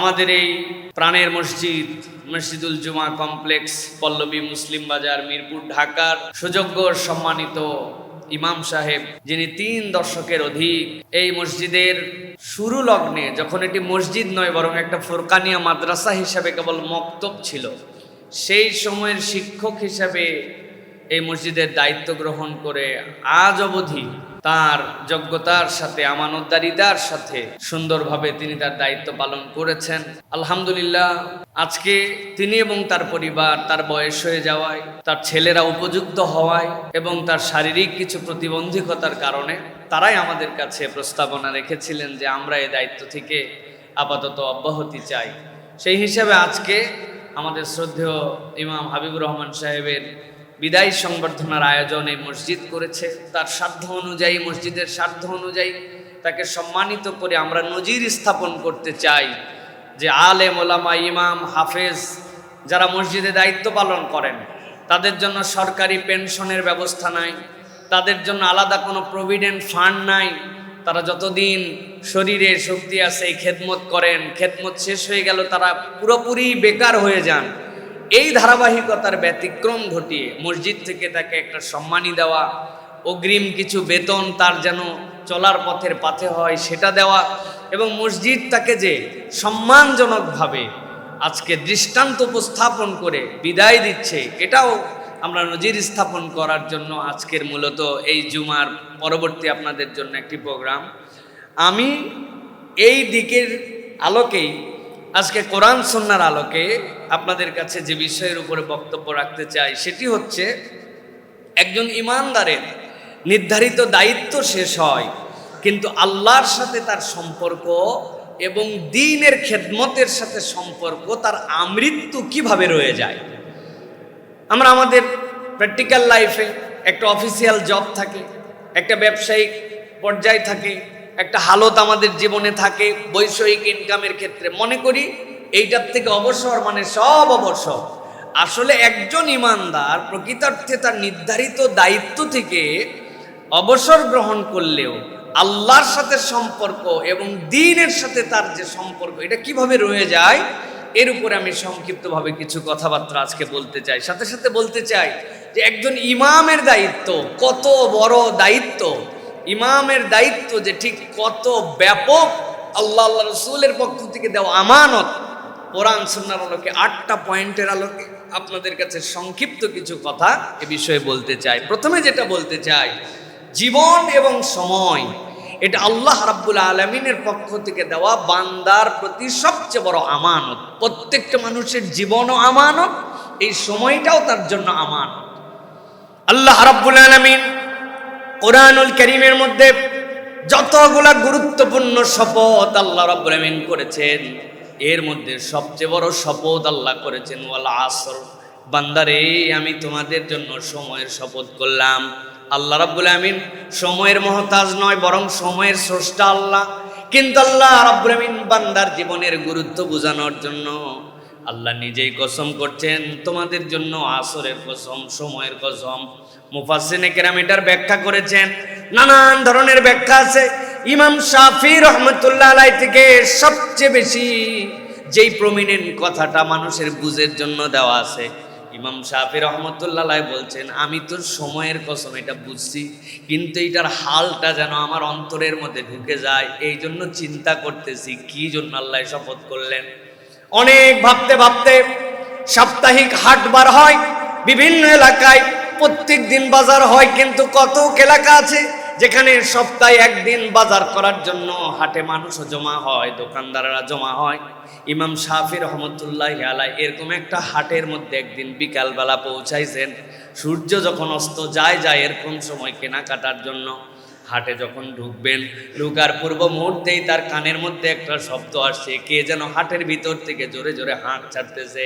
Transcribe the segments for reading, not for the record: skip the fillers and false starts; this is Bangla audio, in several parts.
আমাদের এই প্রাণের মসজিদ মসজিদুল জুমা কমপ্লেক্স, পল্লবী মুসলিম বাজার, মিরপুর, ঢাকার সুযোগ্য সম্মানিত ইমাম সাহেব, যিনি 3 দশকের অধিক এই মসজিদের শুরু লগ্নে, যখন এটি মসজিদ নয় বরং একটা ফুরকানিয়া মাদ্রাসা হিসাবে কেবল মক্তব ছিল, সেই সময়ের শিক্ষক হিসাবে এই মসজিদের দায়িত্ব গ্রহণ করে আজ অবধি তার যোগ্যতার সাথে, আমানতদারিতার সাথে সুন্দরভাবে তিনি তার দায়িত্ব পালন করেছেন। আলহামদুলিল্লাহ, আজকে তিনি এবং তার পরিবার, তার বয়স হয়ে যাওয়ায়, তার ছেলেরা উপযুক্ত হওয়ায় এবং তার শারীরিক কিছু প্রতিবন্ধকতার কারণে তারাই আমাদের কাছে প্রস্তাবনা রেখেছিলেন যে আমরা এই দায়িত্ব থেকে আপাতত অব্যাহতি চাই। সেই হিসাবে আজকে আমাদের শ্রদ্ধেয় ইমাম হাবিবুর রহমান সাহেবের বিদায় সংবর্ধনার আয়োজন এই মসজিদ করেছে। তার সাধ্য অনুযায়ী, মসজিদের সাধ্য অনুযায়ী তাকে সম্মানিত করে আমরা নজির স্থাপন করতে চাই যে আলেম, ওলামা, ইমাম, হাফেজ যারা মসজিদে দায়িত্ব পালন করেন, তাদের জন্য সরকারি পেনশনের ব্যবস্থা নাই, তাদের জন্য আলাদা কোনো প্রভিডেন্ট ফান্ড নাই। তারা যতদিন শরীরে শক্তি আছে এই খেদমত করেন, খেদমত শেষ হয়ে গেল তারা পুরোপুরি বেকার হয়ে যান। এই ধারাবাহিকতার ব্যতিক্রম ঘটিয়ে মসজিদ থেকে তাকে একটা সম্মানী দেওয়া, অগ্রিম কিছু বেতন তার যেন চলার পথের পাথে হয় সেটা দেওয়া, এবং মসজিদ তাকে যে সম্মানজনকভাবে আজকে দৃষ্টান্ত উপস্থাপন করে বিদায় দিচ্ছে, এটাও আমরা নজির স্থাপন করার জন্য আজকের মূলত এই জুমার পরবর্তী আপনাদের জন্য একটি প্রোগ্রাম। আমি এই দিকের আলোকেই আজকে কোরআন সুন্নাহর আলোকে আপনাদের কাছে যে বিষয়ের উপরে বক্তব্য রাখতে চাই সেটি হচ্ছে, একজন ইমানদারের নির্ধারিত দায়িত্ব শেষ হয়, কিন্তু আল্লাহর সাথে তার সম্পর্ক এবং দ্বীনের খেদমতের সাথে সম্পর্ক তার আমৃত্যু কিভাবে রয়ে যায়। আমরা আমাদের প্র্যাকটিক্যাল লাইফে একটা অফিসিয়াল জব থাকে, একটা ব্যবসায়িক পর্যায় থাকে, একটা হালত আমাদের জীবনে থাকে, বৈষয়িক ইনকামের ক্ষেত্রে মনে করি এইটার থেকে অবসর মানে সব অবসর। আসলে একজন ইমানদার প্রকৃতার্থে তার নির্ধারিত দায়িত্ব থেকে অবসর গ্রহণ করলেও আল্লাহর সাথে সম্পর্ক এবং দ্বীনের সাথে তার যে সম্পর্ক, এটা কিভাবে রয়ে যায়, এর উপরে আমি সংক্ষিপ্তভাবে কিছু কথাবার্তা আজকে বলতে চাই। সাথে সাথে বলতে চাই যে একজন ইমামের দায়িত্ব কত বড় দায়িত্ব, ইমামের দায়িত্ব যে ঠিক কত ব্যাপক, আল্লাহ রসুলের পক্ষ থেকে দেওয়া আমানত। কোরআন সুন্নাহর আলোকে 8টা পয়েন্টের আলোকে আপনাদের কাছে সংক্ষিপ্ত কিছু কথা এ বিষয়ে বলতে চাই। প্রথমে যেটা বলতে চাই, জীবন এবং সময় এটা আল্লাহ রাব্বুল আলামিনের পক্ষ থেকে দেওয়া বান্দার প্রতি সবচেয়ে বড় আমানত। প্রত্যেকটা মানুষের জীবনও আমানত, এই সময়টাও তার জন্য আমানত। আল্লাহ রাব্বুল আলামিন কোরআনুল কারীমের মধ্যে যতগুলা গুরুত্বপূর্ণ শপথ আল্লাহ রাব্বুল আলামিন করেছেন, এর মধ্যে সবচেয়ে বড় শপথ আল্লাহ করেছেন ওয়াল আসর, বান্দারে আমি তোমাদের জন্য সময়ের শপথ করলাম। আল্লাহ রাব্বুল আমিন সময়ের মহতাজ নয়, বরং সময়ের স্রষ্টা আল্লাহ। কিন্তু আল্লাহ রাব্বুল আমিন বান্দার জীবনের গুরুত্ব বোঝানোর জন্য আল্লাহ নিজেই কসম করছেন, তোমাদের জন্য আসরের কসম, সময়ের কসম। মুফাসসিরিনে কেরাম এটার ব্যাখ্যা করেছেন, নানান ধরনের ব্যাখ্যা আছে। ইমাম শাফি রহমতুল্লাহ আলাইহি থেকে সবচেয়ে বেশি যেই প্রমিনেন্ট কথাটা মানুষের বুঝের জন্য দেওয়া আছে, ইমাম শাফি রহমতুল্লাহ আলাইহি বলছেন, আমি তো সময়ের কসম এটা বুঝছি, কিন্তু এটার হালটা যেন আমার অন্তরের মধ্যে ঢুকে যায়, এই জন্য চিন্তা করতেছি কি জন্য আল্লাহ শপথ করলেন। অনেক ভাবতে ভাবতে সাপ্তাহিক হাট বার হয় বিভিন্ন এলাকায়, প্রত্যেক দিন বাজার হয়, কিন্তু কত এলাকা আছে যেখানে সপ্তাহে একদিন বাজার করার জন্য হাটে মানুষও জমা হয়, দোকানদাররা জমা হয়। ইমাম শাফি রহমতুল্লাহি আলাইহি এরকম একটা হাটের মধ্যে একদিন বিকালবেলা পৌঁছাইছেন। সূর্য যখন অস্ত যায় এরকম সময় কেনাকাটার জন্য হাটে যখন ঢুকবেন, ঢুকার পূর্ব মুহূর্তেই তার কানের মধ্যে একটা শব্দ আসছে, কে যেন হাটের ভিতর থেকে জোরে জোরে হাঁক ছাড়তেছে,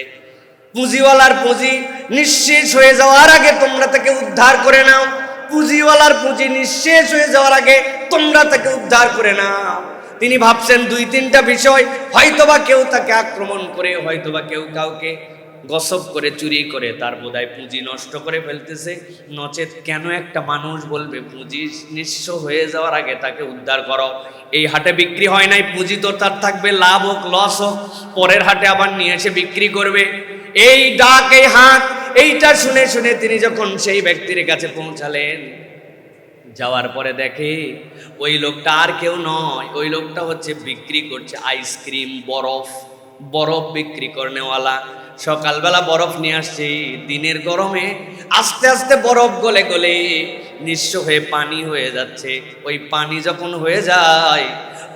পুঁজিওয়ালার পুঁজি নিঃশেষ হয়ে যাওয়ার আগে তোমরা তাকে উদ্ধার করে নাও, পুঁজিওয়ালার পুঁজি নিঃশেষ হয়ে যাওয়ার আগে তোমরা তাকে উদ্ধার করে নাও। তিনি ভাবছেন 2-3টা বিষয়, হয়তোবা কেউ তাকে আক্রমণ করে, হয়তোবা কেউ কাউকে গসব করে চুরি করে তার বোধহয় পুঁজি নষ্ট করে ফেলতেছে, নচেত কেন একটা মানুষ বলবে পুঁজি নিঃস্ব হয়ে যাওয়ার আগে তাকে উদ্ধার করো। এই হাটে বিক্রি হয় নাই, পুঁজি তো তার থাকবে, লাভ হোক লস হোক, পরের হাটে আবার নিয়ে এসে বিক্রি করবে। এই ডাক, এই হাট, এইটা শুনে শুনে তিনি যখন সেই ব্যক্তির কাছে পৌঁছালেন, যাওয়ার পরে দেখে ওই লোকটা আর কেউ নয়, ওই লোকটা হচ্ছে বিক্রি করছে আইসক্রিম, বরফ, বরফ বিক্রি করনেওয়ালা। সকালবেলা বরফ নিয়ে আসছে, দিনের গরমে আস্তে আস্তে বরফ গলে গলে নিঃস্ব হয়ে পানি হয়ে যাচ্ছে। ওই পানি যখন হয়ে যায়,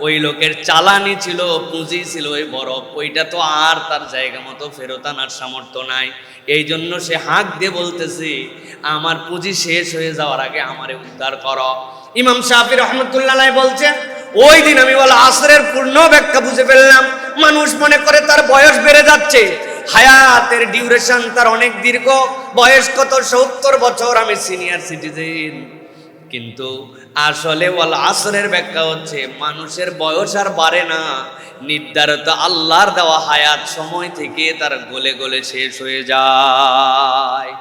ওই লোকের চালানি ছিল, পুঁজি ছিল ওই বরফ, ওইটা তো আর তার জায়গা মতো ফেরত আনার সামর্থ্য নাই। এই জন্য সে হাঁক দিয়ে বলতেছে, আমার পুঁজি শেষ হয়ে যাওয়ার আগে আমারে উদ্ধার করো। ইমাম শাফি রহমতুল্লাহ আলাইহি বলছেন, ওই দিন আমি বলা আসরের পূর্ণ ব্যাখ্যা বুঝে ফেললাম। মানুষ মনে করে তার বয়স বেড়ে যাচ্ছে, হায়াতের ডিউরেশন তার অনেক দীর্ঘ, বয়স কত 70 বছর, আমি সিনিয়র সিটিজেন। কিন্তু আসলে ওয়াল আসরের ব্যাখ্যা হচ্ছে মানুষের বয়স আর বাড়ে না, নির্ধারিত আল্লাহর দেওয়া হায়াত সময় থেকে তার গলে গলে শেষ হয়ে যায়।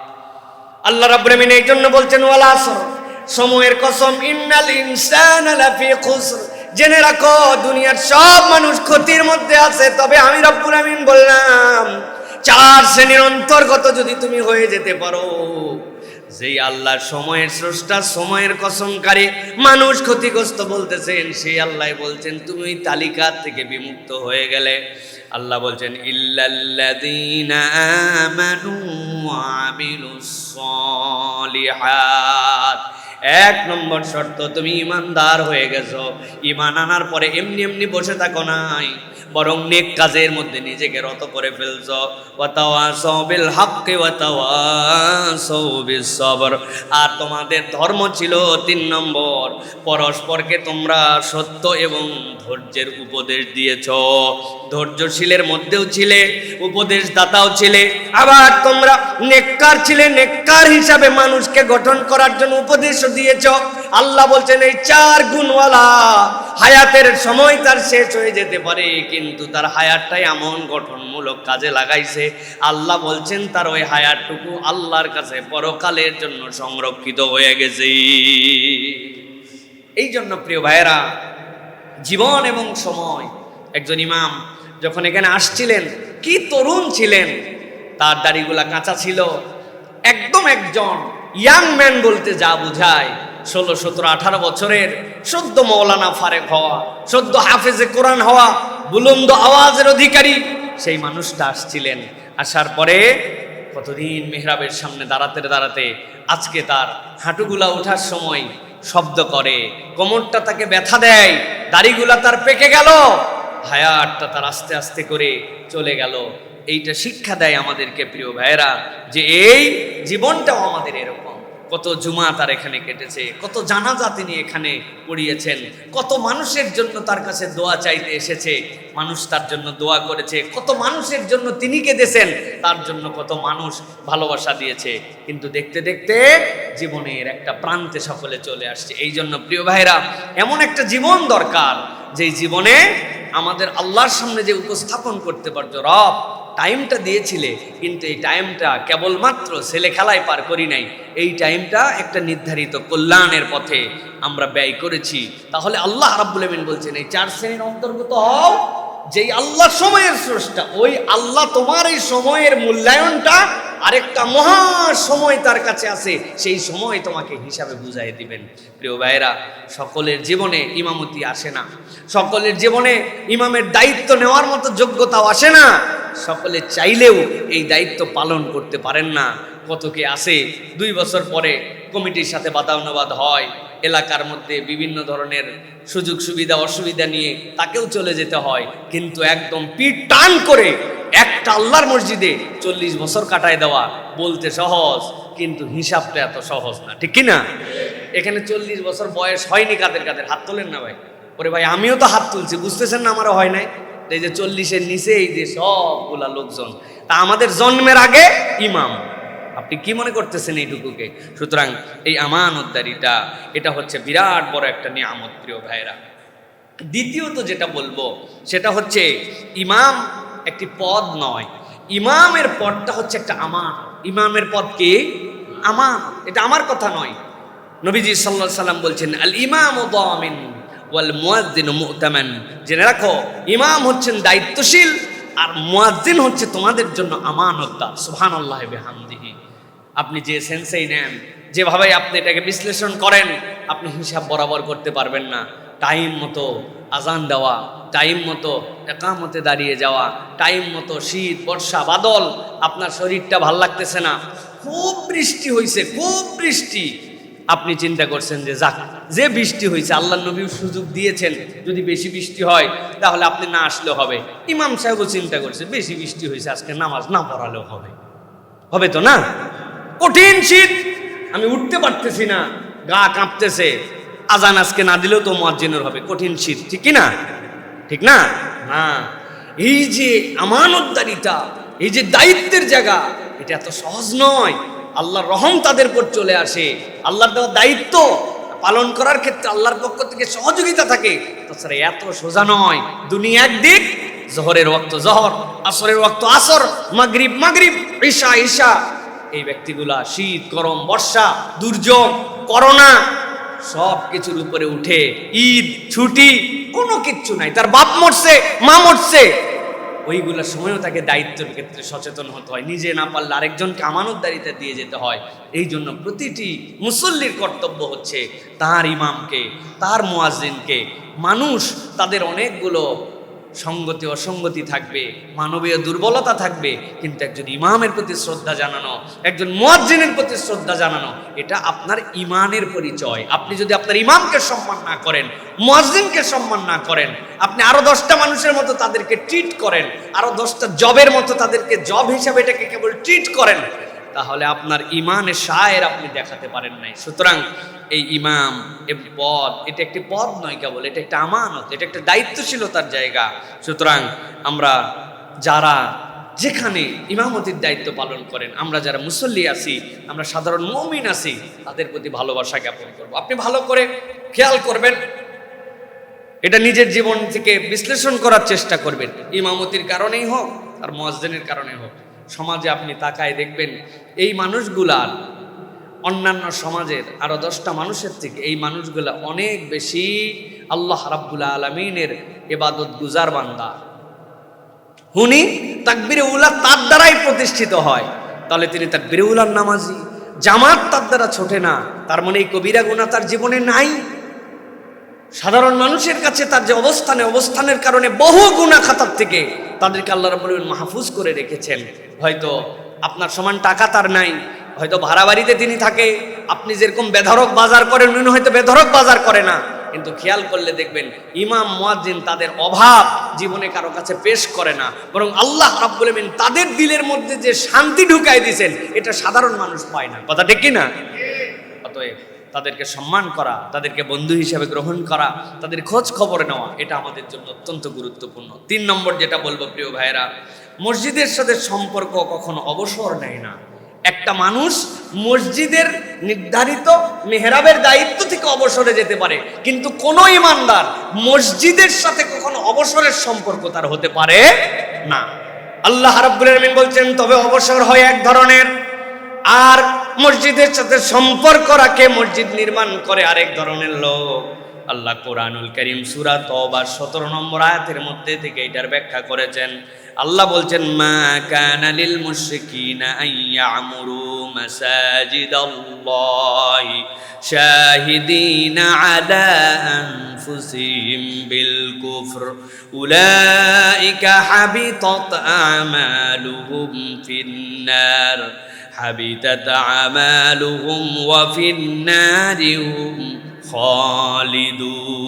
আল্লাহ রাব্বুল আমিন এই জন্য বলছেন ওয়াল আসর, সময়ের কসম, ইন্নাল ইনসানা লাফি খুসর, জেনে রাখো দুনিয়ার সব মানুষ ক্ষতির মধ্যে আছে। তবে আমি রাব্বুল আমিন বললাম 4 শ্রেণীর অন্তর্গত যদি তুমি হয়ে যেতে পারো, যেই আল্লাহ সময়ের স্রষ্টা, সময়ের কসমকারী, মানুষ ক্ষতিগ্রস্ত বলতেছেন, সেই আল্লাহ বলছেন তুমি ওই তালিকা থেকে বিমুক্ত হয়ে গেলে। আল্লাহ বলছেন ইল্লাল্লাযীনা আমানু ওয়া আমিলুস সালিহাত, 1 নম্বর শর্ত, তুমি ইমানদার হয়ে গেছো। ইমান আনার পরে এমনি এমনি বসে থাকো নাই, বরং নেক কাজের মধ্যে নিজেকে রত করে ফেলছো। ওয়াতাওয়াসাউ বিল হাক্কি ওয়াতাওয়াসাউ বিস সবর, আর তোমাদের ধর্ম ছিল 3 নম্বর, পরস্পরকে তোমরা সত্য এবং ধৈর্যের উপদেশ দিয়েছো। ধৈর্যশীলের মধ্যেও ছিলে, উপদেশদাতাও ছিলে, আবার তোমরা নেককার ছিলে, নেককার হিসাবে মানুষকে গঠন করার জন্য উপদেশও দিয়েছো। আল্লাহ বলছেন এই 4 গুণওয়ালা হায়াতের সময় তার শেষ হয়ে যেতে পারে, কিন্তু তার হায়াতটাই এমন গঠনমূলক কাজে লাগাইছে, আল্লাহ বলছেন তার ওই হায়াতটুকু আল্লাহর কাছে পরকালের জন্য সংরক্ষিত হয়ে গেছে। এই জন্য প্রিয় ভাইয়েরা, জীবন এবং সময়, একজন ইমাম যখন এখানে আসছিলেন, কি তরুণ ছিলেন, তার দাড়িগুলা কাঁচা ছিল, একদম একজন ইয়াং ম্যান বলতে যা বুঝায়, 16, 17, 18 বছরের সদ্য মৌলানা ফারেক হওয়া, সদ্য হাফেজে কোরআন হওয়া, বুলন্দ আওয়াজের অধিকারী সেই মানুষটা আসছিলেন। আসার পরে কতদিন মেহরাবের সামনে দাঁড়াতে দাঁড়াতে আজকে তার হাঁটুগুলা ওঠার সময় শব্দ করে, কোমরটা তাকে ব্যথা দেয়, দাড়িগুলা তার পেকে গেল, হায়াতটা তার আস্তে আস্তে করে চলে গেল। এইটা শিক্ষা দেয় আমাদেরকে প্রিয় ভাইয়েরা, যে এই জীবনটাও আমাদের এরকম। কত জুমা তার এখানে কেটেছে, কত জানাজা তিনি এখানে পড়িয়েছেন, কত মানুষের জন্য তার কাছে দোয়া চাইতে এসেছে, মানুষ তার জন্য দোয়া করেছে, কত মানুষের জন্য তিনি কেঁদেছেন, তার জন্য কত মানুষ ভালোবাসা দিয়েছে। কিন্তু দেখতে দেখতে জীবনের একটা প্রান্তে সকলে চলে আসছে। এই জন্য প্রিয় ভাইরা, এমন একটা জীবন দরকার যেই জীবনে আমাদের আল্লাহর সামনে যে উপস্থাপন করতে পারছো, রব টাইমটা দিয়েছিলে, কিন্তু এই টাইমটা কেবলমাত্র ছেলে খেলায় পার করি নাই, এই টাইমটা একটা নির্ধারিত কল্যাণের পথে আমরা ব্যয় করেছি। তাহলে আল্লাহ রাব্বুল আমিন বলছেন এই 4 শ্রেণীর অন্তর্গত হও, যেই আল্লাহ সময়ের স্রষ্টা, ওই আল্লাহ তোমার এই সময়ের মূল্যায়নটা আরেকটা মহা সময় তার কাছে আছে, সেই সময় তোমাকে হিসাবে বুঝাই দিবেন। প্রিয় ভাইয়েরা, সকলের জীবনে ইমামতি আসে না, সকলের জীবনে ইমামের দায়িত্ব নেওয়ার মতো যোগ্যতাও আসে না, সকলে চাইলেও এই দায়িত্ব পালন করতে পারেন না। কত কে আসে 2 বছর পরে কমিটির সাথে বাদানুবাদ হয়, এলাকার মধ্যে বিভিন্ন ধরনের সুযোগ সুবিধা অসুবিধা নিয়ে তাকেও চলে যেতে হয়, কিন্তু একদম পিঠ টান করে একটা আল্লাহর মসজিদে 40 বছর কাটায় দেওয়া বলতে সহজ, কিন্তু হিসাবটা এত সহজ না, ঠিক কিনা? এখানে 40 বছর বয়স হয়নি কাদের কাদের? হাত তোলেন না ভাই। ওরে ভাই, আমিও তো হাত তুলছি, বুঝতেছেন না আমারও হয় নাই? এই যে 40-এর নিচে এই যে সবগুলা লোকজন, তা আমাদের জন্মের আগে ইমাম। আপনি কি মনে করতেছেন এইটুকুকে? সুতরাং এই আমানতদারিটা, এটা হচ্ছে বিরাট বড় একটা নিয়ামত প্রিয় ভাইরা। দ্বিতীয়ত যেটা বলবো সেটা হচ্ছে, ইমাম একটি পদ নয়, ইমামের পদটা হচ্ছে একটা আমানত। ইমামের পদ কি? আমানত। এটা আমার কথা নয়, নবীজি সাল্লাল্লাহু আলাইহি সাল্লাম বলছেন আল ইমামু দামিন ওয়াল মুয়াজ্জিনু মু'তামান। জেনে রাখো, ইমাম হচ্ছেন দায়িত্বশীল আর মুয়াজ্জিন হচ্ছে তোমাদের জন্য আমানতদার। সুবহানাল্লাহি বিহামদিহি। আপনি যে সেন্সেই নেন, যেভাবে আপনি এটাকে বিশ্লেষণ করেন, আপনি হিসাব বরাবর করতে পারবেন না। টাইম মতো আজান দেওয়া, টাইম মতো একামতে দাঁড়িয়ে যাওয়া, টাইম মতো শীত বর্ষা বাদল, আপনার শরীরটা ভাল লাগতেছে না, খুব বৃষ্টি হয়েছে, খুব বৃষ্টি, আপনি চিন্তা করছেন যে যাক, যে বৃষ্টি হয়েছে আল্লাহ নবী সুযোগ দিয়েছেন, যদি বেশি বৃষ্টি হয় তাহলে আপনি না আসলেও হবে। ইমাম সাহেবও চিন্তা করছে বেশি বৃষ্টি হয়েছে, আজকে নামাজ না পড়ালেও হবে, হবে তো না? কঠিন শীত, আমি উঠতে পারতেছি না, গা কাঁপতেছে, আজান আজকে না দিলেও তো মুয়াজ্জিনের হবে, কঠিন শীত, ঠিক কি না? ঠিক না? না, এই যে আমানতদারিতা, এই যে দায়িত্বের জায়গা, এটা এত সহজ নয়। আল্লাহর রহম তাদের উপর চলে আসে, আল্লাহর দেওয়া দায়িত্ব পালন করার ক্ষেত্রে আল্লাহর পক্ষ থেকে সহযোগিতা থাকে। তাছাড়া এত সোজা নয়। দুনিয়া একদিক, জোহরের ওয়াক্ত জোহর, আসরের ওয়াক্ত আসর, মাগরিব মাগরিব, ঈশা ঈশা। এই ব্যক্তিগুলা শীত গরম বর্ষা দুর্যোগ করোনা সব কিছুর উপরে উঠে, ঈদ ছুটি কোনো কিচ্ছু নাই, তার বাপ মরছে মা মরছে, ওইগুলোর সময়ও তাকে দায়িত্বের ক্ষেত্রে সচেতন হতে হয়। নিজে না পারলে আরেকজনকে আমানতদারিতা দিয়ে যেতে হয়। এই জন্য প্রতিটি মুসল্লির কর্তব্য হচ্ছে তার ইমামকে, তার মুয়াজ্জিনকে, মানুষ তাদের অনেকগুলো সঙ্গতি অসঙ্গতি থাকবে, মানবীয় দুর্বলতা থাকবে, কিন্তু একজন ইমামের প্রতি শ্রদ্ধা জানানো, একজন মুয়াজ্জিনের প্রতি শ্রদ্ধা জানানো, এটা আপনার ইমানের পরিচয়। আপনি যদি আপনার ইমামকে সম্মান না করেন, মুয়াজ্জিনকে সম্মান না করেন, আপনি আরো 10টা মানুষের মতো তাদেরকে ট্রিট করেন, আরো 10টা জবের মতো তাদেরকে জব হিসাবে এটাকে কেবল ট্রিট করেন, তাহলে আপনার ইমানের শায়ের আপনি দেখাতে পারেন নাই। সুতরাং এই ইমাম পদ, এটা একটি পদ নয় কেবল, এটা একটা আমানত, এটা একটা দায়িত্বশীলতার জায়গা। সুতরাং আমরা যারা যেখানে ইমামতির দায়িত্ব পালন করেন, আমরা যারা মুসল্লি আছি, আমরা সাধারণ মুমিন আছি, তাদের প্রতি ভালোবাসা জ্ঞাপন করব। আপনি ভালো করে খেয়াল করবেন, এটা নিজের জীবন থেকে বিশ্লেষণ করার চেষ্টা করবেন। ইমামতির কারণেই হোক আর মুয়াজ্জিনের কারণে হোক, সমাজে আপনি তাকায় দেখবেন এই মানুষগুলার অন্যান্য সমাজের আরো 10টা মানুষের থেকে এই মানুষগুলা অনেক বেশি আল্লাহ রাব্বুল আলামিনের ইবাদত গুজার বান্দা। হুনি তাকবীরে উলা তার দ্বারাই প্রতিষ্ঠিত হয়, তাহলে তিনি তাকবীরে উলার নামাজি, জামাত তার দ্বারা ছোটে না, তার মানে এই কবিরা গুনাহ তার জীবনে নাই। সাধারণ মানুষের কাছে তার যে অবস্থানের কারণে বহু গুনাহ খাতার থেকে তাদেরকে আল্লাহ রাব্বুল আলামিন মাহফুজ করে রেখেছেন। হয়তো আপনার সমান টাকা তার নাই, হয়তো ভাড়া বাড়িতে তিনি থাকে, আপনি যেরকম বেধড়ক বাজার করেন উনি হয়তো বেধড়ক বাজার করে না, কিন্তু খেয়াল করলে দেখবেন ইমাম মুয়াজ্জিন তাদের অভাব জীবনে কারো কাছে পেশ করে না, বরং আল্লাহ রাব্বুল আলামিন তাদের দিলের মধ্যে যে শান্তি ঢুকাই দিয়েছেন এটা সাধারণ মানুষ পায় না। কথা ঠিক কি না? অতএব তাদেরকে সম্মান করা, তাদেরকে বন্ধু হিসেবে গ্রহণ করা, তাদের খোঁজ খবর নেওয়া, এটা আমাদের জন্য অত্যন্ত গুরুত্বপূর্ণ। 3 নম্বর যেটা বলবো প্রিয় ভাইয়েরা, মসজিদের সাথে সম্পর্ক কখনো অবসর নেয় না। একটা মানুষ মসজিদের নির্ধারিত মেহরাবের দায়িত্ব থেকে অবসরে যেতে পারে, কিন্তু কোনো ইমানদার মসজিদের সাথে কখনো অবসরের সম্পর্ক তার হতে পারে না। আল্লাহ রাব্বুল আলামিন বলছেন তবে অবসর হয় এক ধরনের, আর মসজিদের সাথে সম্পর্ক রাখে, মসজিদ নির্মাণ করে আরেক ধরনের লোক। আল্লাহ কোরআনুল কারীম সূরা তওবার 17 নম্বর আয়াতের মধ্যে থেকে এটার ব্যাখ্যা করেছেন। আল্লাহ বলছেন মা কানা লিল মুশরিকিনা আন ইয়ামুরু মাসাজিদাল্লাহি শাহিদিনা আলা আনফুসিহিম বিল কুফর উলাইকা হাবিতাত আমালুহুম ফিন্নার হাবিতাত আমালুহুম ওয়া ফিন্নারি হুম খালিদুন।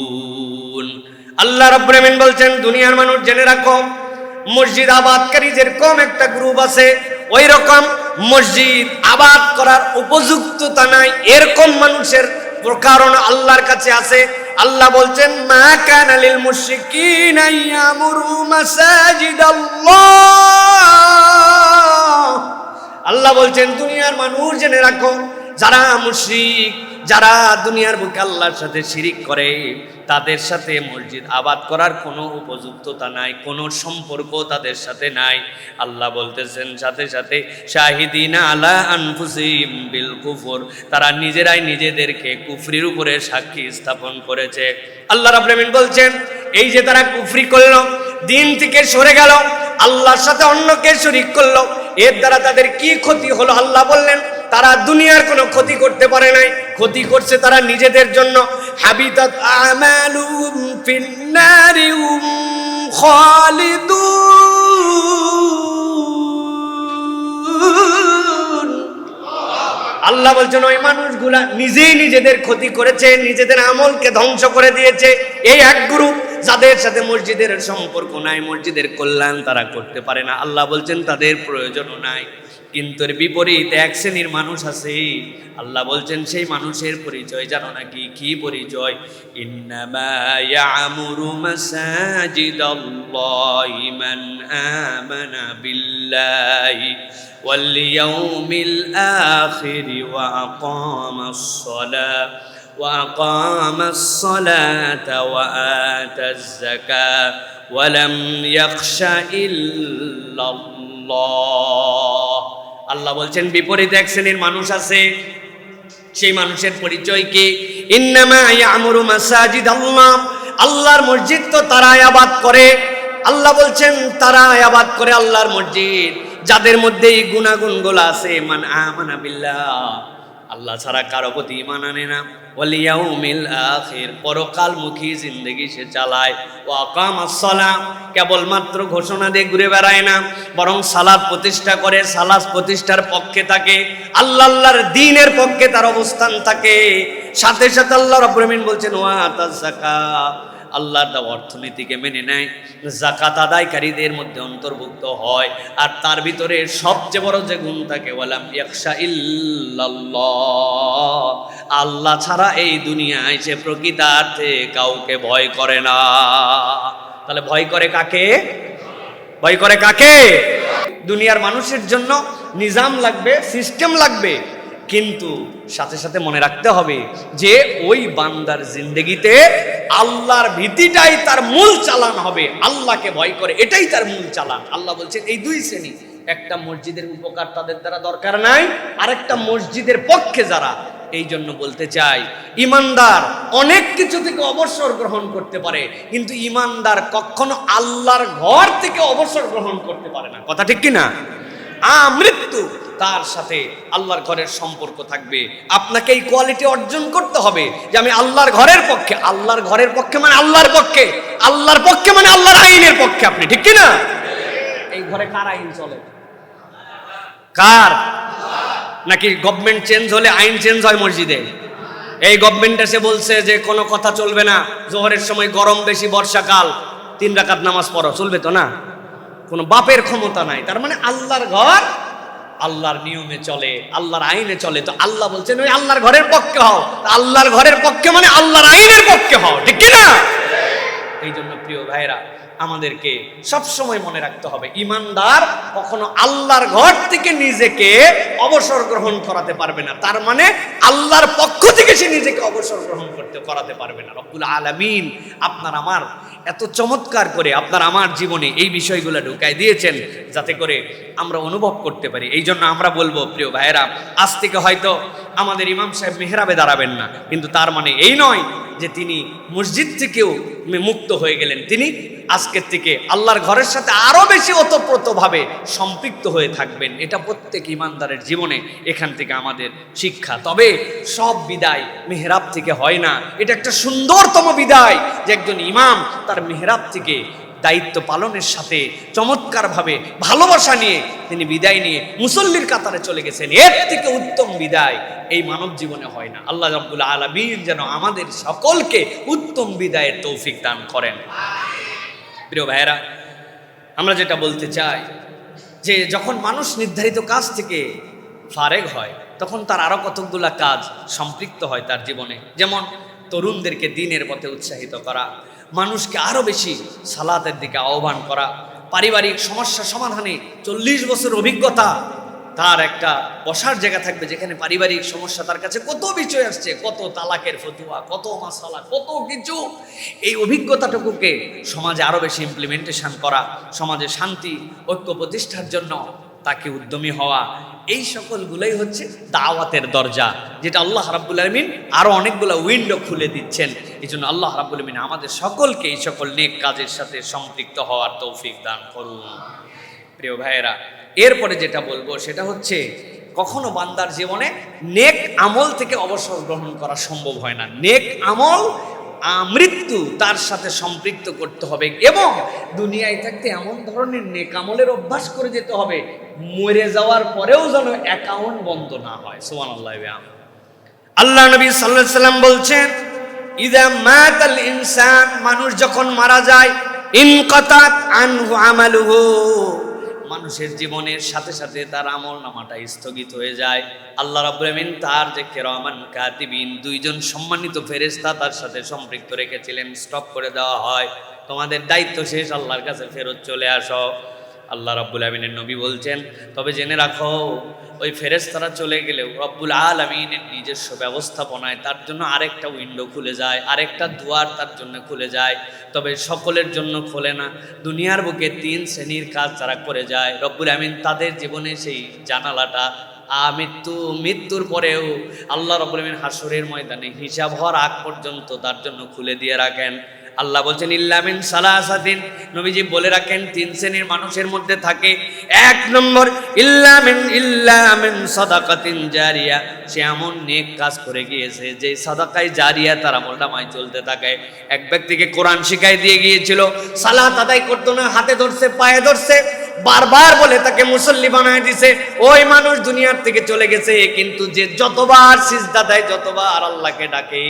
আল্লাহ রাব্বুল আলামিন বলছেন দুনিয়ার মানুষ জেনে রাখো, মসজিদ আবাদকারী যেরকম একটা গ্রুপ আছে, ওই রকম মসজিদ আবাদ করার উপযুক্ততা নাই এরকম মানুষের প্রকারণ আল্লাহর কাছে আছে। আল্লাহ বলছেন মা কানা লিল মুশরিকিনা ইয়ামুরু মাসাজিদাল্লাহ। আল্লাহ বলছেন দুনিয়ার মানুষ জেনে রাখো, যারা মুশরিক, যারা দুনিয়ার বুকে আল্লাহর সাথে শিরিক করে, তাদের সাথে মসজিদ আবাদ করার কোনো উপযুক্ততা নাই, কোনো সম্পর্ক তাদের সাথে নাই। আল্লাহ বলতেছেন সাথে সাথে শাহিদিনা আলা আনফুসিহিম বিল কুফর, তারা নিজেরাই নিজেদেরকে কুফরির উপরে সাক্ষী স্থাপন করেছে। আল্লাহ রাব্বুল আলামিন বলছেন এই যে তারা কুফরি করলো, দিন থেকে সরে গেল, আল্লাহর সাথে অন্যকে শরীক করলো, এর দ্বারা তাদের কি ক্ষতি হলো? আল্লাহ বললেন তারা দুনিয়ার কোনো ক্ষতি করতে পারে নাই, ক্ষতি করছে তারা নিজেদের জন্য। হাবিতাত আমালুহুম ফিন্নারি হুম খালিদুন। আল্লাহ বলছেন ওই মানুষগুলা নিজেই নিজেদের ক্ষতি করেছে, নিজেদের আমলকে ধ্বংস করে দিয়েছে। এই এক গ্রুপ যাদের সাথে মসজিদের সম্পর্ক নাই, মসজিদের কল্যাণ তারা করতে পারে না। আল্লাহ বলছেন তাদের প্রয়োজনও নাই। কিন্তু এর বিপরীত এক শ্রেণীর মানুষ আছে, আল্লাহ বলছেন সেই মানুষের পরিচয় জানো নাকি? কি পরিচয়? ইন্নামা ইয়ামুরু মাসাজিদাল্লাহি মান আমানা বিল্লাহি ওয়াল ইয়াউমিল আখির ওয়া আকামাস সালাতা ওয়া আতাজ যাকাত ওয়া লাম ইয়াখশা ইল্লাল্লাহ। আল্লাহ বলছেন বিপরীত এক শ্রেণীর মানুষ আছে, সেই মানুষের পরিচয় কি? ইন্নামা ইয়ামুরু মাসাজিদাল্লাহ, আল্লাহর মসজিদ তো তারা আবাদ করে। আল্লাহ বলছেন তারা আবাদ করে আল্লাহর মসজিদ যাদের মধ্যে এই গুণাগুণগুলো আছে। মান আমানা বিল্লাহ, আল্লাহ ছাড়া কারো প্রতি ঈমান আনে না, ওয়াল ইয়াউমিল আখির, পরকালমুখী জিন্দেগি সে চালায়, ওয়া আকামাস সালাহ, কেবলমাত্র ঘোষণা দিয়ে ঘুরে বেড়ায় না, বরং সালাত প্রতিষ্ঠা করে, সালাত প্রতিষ্ঠার পক্ষে থাকে, আল্লাহর দ্বীনের পক্ষে তার অবস্থান থাকে। সাথে সাথে আল্লাহ রাব্বুল আলামিন বলছেন ওয়া আতাজ যাকাত, আল্লাহর দেওয়া অর্থনীতিকে মেনে নেয়, যাকাত আদায়কারীদের মধ্যে অন্তর্ভুক্ত হয়। আর তার ভিতরে সবচেয়ে বড় যে গুণ থাকে, ওয়ালাম ইয়াখশা ইল্লাল্লাহ, আল্লাহ ছাড়া এই দুনিয়ায় সে প্রকৃতার্থে কাউকে ভয় করে না। তাহলে ভয় করে কাকে? ভয় করে কাকে? দুনিয়ার মানুষের জন্য নিজাম লাগবে, সিস্টেম লাগবে, কিন্তু সাথে সাথে মনে রাখতে হবে যে ওই বান্দার জিন্দেগিতে আল্লাহর ভীতিটাই তার মূল চালান হবে। আল্লাহকে ভয় করে, এটাই তার মূল চালান। আল্লাহ বলছেন এই দুই শ্রেণী, একটা মসজিদের উপকার তাদের দ্বারা দরকার নাই, আরেকটা মসজিদের পক্ষে যারা। এই জন্য বলতে চাই ইমানদার অনেক কিছু থেকে অবসর গ্রহণ করতে পারে, কিন্তু ইমানদার কখনো আল্লাহর ঘর থেকে অবসর গ্রহণ করতে পারে না। কথা ঠিক কিনা? মৃত্যু তার সাথে আল্লাহর ঘরের সম্পর্ক থাকবে। আপনাকে এই কোয়ালিটি অর্জন করতে হবে যে আমি আল্লাহর ঘরের পক্ষে। আল্লাহর ঘরের পক্ষে মানে আল্লাহর পক্ষে, আল্লাহর পক্ষে মানে আল্লাহর আইনের পক্ষে। আপনি ঠিক কিনা? এই ঘরে কার আইন চলে? কার? নাকি গভর্নমেন্ট চেঞ্জ হলে আইন চেঞ্জ হয় মসজিদে? এই গভর্নমেন্ট এসে বলছে যে কোনো কথা চলবে না, জোহরের সময় গরম বেশি, বর্ষাকাল 3 রাকাত নামাজ পড়ো, চলবে তো না? কোনো বাপের ক্ষমতা নাই। তার মানে আল্লাহর ঘর আল্লাহর নিয়মে চলে, আল্লাহর আইনে চলে। তো আল্লাহ বলছেন ওই আল্লাহর ঘরের পক্ষে হও। আল্লাহর ঘরের পক্ষে মানে আল্লাহর আইনের পক্ষে হও, ঠিক কিনা? এই জন্য প্রিয় ভাইরা, আমাদেরকে সব সময় মনে রাখতে হবে ইমানদার কখনো আল্লাহর ঘর থেকে নিজেকে অবসর গ্রহণ করাতে পারবে না। তার মানে আল্লাহর পক্ষ থেকে সে নিজেকে অবসর গ্রহণ করাতে পারবে না। রব্বুল আলামিন আপনার আমার এত চমৎকার করে আপনার আমার জীবনে এই বিষয়গুলো ঢুকাই দিয়েছেন যাতে করে আমরা অনুভব করতে পারি। এই জন্য আমরা বলবো প্রিয় ভাইয়েরা, আজ থেকে হয়তো আমাদের ইমাম সাহেব মেহরাবে দাঁড়াবেন না, কিন্তু তার মানে এই নয় যে তিনি মসজিদ থেকেও মুক্ত হয়ে গেলেন। তিনি আজকের থেকে আল্লাহর ঘরের সাথে আরো বেশি ওতপ্রোতভাবে সম্পৃক্ত হয়ে থাকবেন। এটা প্রত্যেক ইমানদারের জীবনে এখান থেকে আমাদের শিক্ষা। তবে সব বিদায় মেহরাব থেকে হয় না। এটা একটা সুন্দরতম বিদায় যে একজন ইমাম তার মেহরাব থেকে দায়িত্ব পালনের সাথে চমৎকারভাবে ভালোবাসা নিয়ে তিনি বিদায় নিয়ে মুসল্লির কাতারে চলে গেছেন। এর থেকে উত্তম বিদায় এই মানব জীবনে হয় না। আল্লাহ রাব্বুল আলামিন যেন আমাদের সকলকে উত্তম বিদায়ের তৌফিক দান করেন। প্রিয় ভাইয়েরা, আমরা যেটা বলতে চাই যে যখন মানুষ নির্ধারিত কাজ থেকে ফারেগ হয় তখন তার আরো কতগুলা কাজ সম্পৃক্ত হয় তার জীবনে। যেমন তরুণদেরকে দ্বীনের পথে উৎসাহিত করা, মানুষকে আরো বেশি সালাতের দিকে আহ্বান করা, পারিবারিক সমস্যা সমাধানে 40 বছর অভিজ্ঞতা তার একটা বসার জায়গা থাকবে যেখানে পারিবারিক সমস্যা, তার কাছে কত বিষয় আসছে, কত তালাকের ফতুয়া, কত মাসালা, কত কিছু। এই অভিজ্ঞতাটুকুকে সমাজে আরো বেশি ইমপ্লিমেন্টেশন করা, সমাজে শান্তি ঐক্য প্রতিষ্ঠার জন্য তাকে উদ্যমী হওয়া, এই সকলগুলোই হচ্ছে দাওয়াতের দরজা, যেটা আল্লাহ রাব্বুল আলামিন আরো অনেকগুলো উইন্ডো খুলে দিচ্ছেন। এই জন্য আল্লাহ রাব্বুল আলামিন আমাদের সকলকে এই সকল নেক কাজের সাথে সম্পৃক্ত হওয়ার তৌফিক দান করুন। প্রিয় ভাইয়েরা, এরপরে যেটা বলবো সেটা হচ্ছে, কখনো বান্দার জীবনে নেক আমল থেকে অবসর গ্রহণ করা সম্ভব হয় না। নেক আমল মৃত্যু তার সাথে সম্পৃক্ত করতে হবে, এবং দুনিয়ায় থাকতে এমন ধরনের নেক আমলের অভ্যাস করে যেতে হবে, মরে যাওয়ার পরেও যেন অ্যাকাউন্ট বন্ধ না হয়। সুবহানাল্লাহ। আল্লাহ নবী সাল্লাল্লাহু আলাইহি সাল্লাম বলছেন, ইযা মাতাল ইনসান, মানুষ যখন মারা যায়, ইনকাতাত আনহু আমালুহু, মানুষের জীবনের সাথে সাথে তার আমল নামাটা স্থগিত হয়ে যায়। আল্লাহ রাব্বুল আমিন তার যে কিরামান কাতিবিন, দুইজন সম্মানিত ফেরেশতা তার সাথে সম্পৃক্ত রেখেছিলেন, স্টপ করে দেওয়া হয়, তোমাদের দায়িত্ব শেষ, আল্লাহর কাছে ফেরত চলে আসো। আল্লাহ রাব্বুল আমিনের নবী বলছেন, তবে জেনে রাখো, ওই ফেরেশতারা চলে গেলেও রব্বুল আলামিনের নিজস্ব ব্যবস্থাপনায় তার জন্য আরেকটা উইন্ডো খুলে যায়, আরেকটা দুয়ার তার জন্য খুলে যায়। তবে সকলের জন্য খোলে না। দুনিয়ার বুকে 3 শ্রেণীর কাজ যারা করে যায়, রব্বুল আমিন তাদের জীবনে সেই জানালাটা মৃত্যুর পরেও আল্লাহ রাব্বুল আমিন হাসরের ময়দানে হিসাব হওয়ার আগ পর্যন্ত তার জন্য খুলে দিয়ে রাখেন। আল্লাহ বলছেন, ইল্লা মিন সালাসাতিন, নবীজি বলে রাখেন 3 শ্রেণীর মানুষের মধ্যে থাকে। 1 নম্বর, ইল্লা মিন সাদাকাতিন জারিয়া, সে এমন নেক কাজ করে গিয়েছে যে সাদাকায়ে জারিয়া তার আমলনামায় চলতে থাকে। এক ব্যক্তিকে কোরআন শিখাই দিয়ে গিয়েছিল, সালাত আদায় করতো না, হাতে ধরছে, পায়ে ধরছে, বারবার বলে তাকে মুসল্লি বানায় দিছে। ওই মানুষ দুনিয়ার থেকে চলে গেছে, কিন্তু যে যতবার সিজদা দেয়, যতবার আল্লাহকে ডাকে,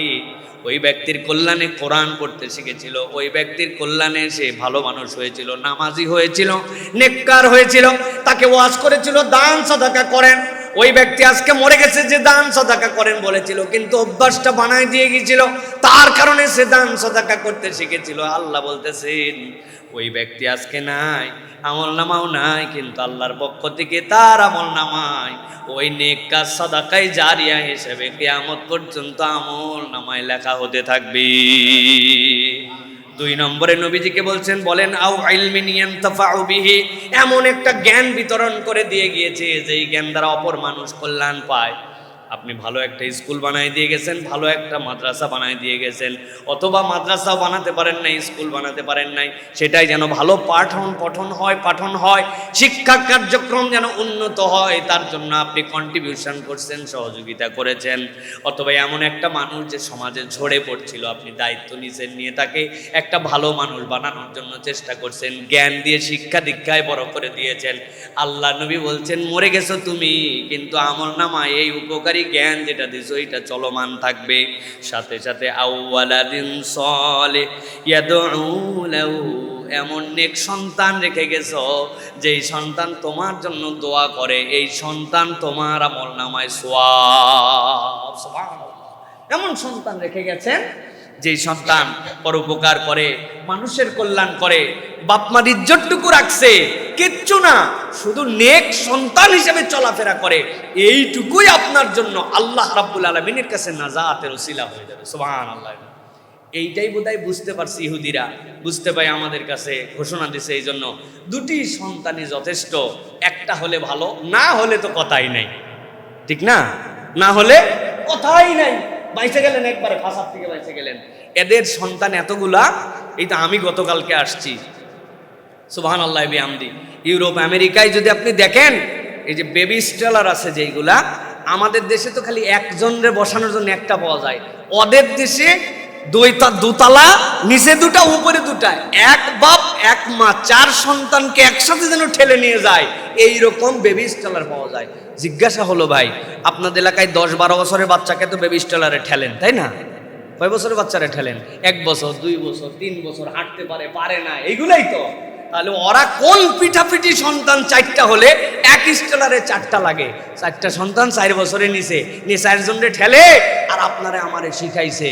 ওই ব্যক্তির কল্যাণে কোরআন পড়তে শিখেছিল, ওই ব্যক্তির কল্যাণে সে ভালো মানুষ হয়েছিল, নামাজি হয়েছিল, নেককার হয়েছিল, তাকে ওয়াজ করেছিল দান সাদাকা করেন। ওই ব্যক্তি আজকে মরে গেছে যে দান সাদাকা করেন বলেছিল, কিন্তু অভ্যাসটা বানায় দিয়ে গিয়েছিল, তার কারণে সে দান সাদাকা করতে শিখেছিল। আল্লাহ বলতেছেন, ওই ব্যক্তি আজকে নাই, আমল নামাও নাই, কিন্তু আল্লাহর পক্ষ থেকে তার আমল নামায় ওই নেক কাজ সাদাকায়ে জারিয়া হিসেবে কিয়ামত পর্যন্ত আমল নামায় লেখা হতে থাকবে। 2 নম্বরে নবীজিকে বলছেন, বলেন আও ইলমিন ইয়ানতাফাউ বিহি, এমন একটা জ্ঞান বিতরণ করে দিয়ে গিয়েছে যেই জ্ঞান দ্বারা অপর মানুষ কল্যাণ পায়। আপনি ভালো একটা স্কুল বানাই দিয়ে গেছেন, ভালো একটা মাদ্রাসা বানাই দিয়ে গেছেন, অথবা মাদ্রাসাও বানাতে পারেন নাই, স্কুল বানাতে পারেন নাই, সেটাই যেন ভালো পাঠন হয়, শিক্ষা কার্যক্রম যেন উন্নত হয়, তার জন্য আপনি কন্ট্রিবিউশন করছেন, সহযোগিতা করেছেন। অথবা এমন একটা মানুষ যে সমাজে ঝরে পড়ছিল, আপনি দায়িত্ব নিছেন, নিয়ে তাকে একটা ভালো মানুষ বানানোর জন্য চেষ্টা করছেন, জ্ঞান দিয়ে শিক্ষা দীক্ষায় বড় করে দিয়েছেন। আল্লাহ নবী বলছেন, মরে গেছো তুমি, কিন্তু আমলনামায় এই উপকারী জ্ঞান যেটা দিছো এটা চলমান থাকবে। সাথে সাথে আউওয়ালাদিন সালেহ ইয়াদউ লাহু, এমন নেক সন্তান রেখে গেছো যেই সন্তান তোমার জন্য দোয়া করে, এই সন্তান তোমার আমলনামায় সওয়াব। সুবহানাল্লাহ। এমন সন্তান রেখে গেছেন যেই সন্তান পরোপকার করে, মানুষের কল্যাণ করে, বাপমার ইজ্জতটুকু রাখছে, কিচ্ছু না, শুধু নেক সন্তান হিসেবে চলাফেরা করে, এইটুকুই আপনার জন্য আল্লাহ রাব্বুল আলামিনের কাছে নাজাতের ওসিলা হয়ে যাবে। সুবহানাল্লাহ। এইটাই বোধহয় বুঝতে পারছি ইহুদিরা, বুঝতে পাই আমাদের কাছে ঘোষণা দিছে, এই জন্য 2টি সন্তানই যথেষ্ট, একটা হলে ভালো, না হলে তো কথাই নাই, ঠিক না? না হলে কথাই নাই, বাইসে গেলেন, একবারে ফাঁসার থেকে বাইসে গেলেন। এদের সন্তান এতগুলা, এই তো আমি গতকালকে আসছি, সুবহানাল্লাহ বিহামদি। ইউরোপ আমেরিকায় যদি আপনি দেখেন, এই যে বেবি স্ট্রলার আছে যেইগুলা, আমাদের দেশে তো খালি একজনরে বসানোর জন্য একটা পাওয়া যায়, ওদের দেশে 2 তলা, নিচে 2টা, উপরে 2টা, এক বাপ এক মা 4 সন্তানকে একসাথে যেন ঠেলে নিয়ে যায়, এইরকম বেবি স্ট্রলার পাওয়া যায়। জিজ্ঞাসা হলো, ভাই আপনাদের এলাকায় 10-12 বছরের বাচ্চাকে তো বেবি স্ট্রলারে ঠেলেন, তাই না? কয় বছরের বাচ্চারা ঠেলেন? 1 বছর, 2 বছর, 3 বছর, হাঁটতে পারে না, এইগুলাই তো। তাহলে ওরা কোন পিঠাপিঠি সন্তান 4টা হলে এক স্ট্রলারে 4টা লাগে, 4টা সন্তান 4 বছরের নিচে নিয়ে 4 জনরে ঠেলে, আর আপনারে আমারে শিখাইছে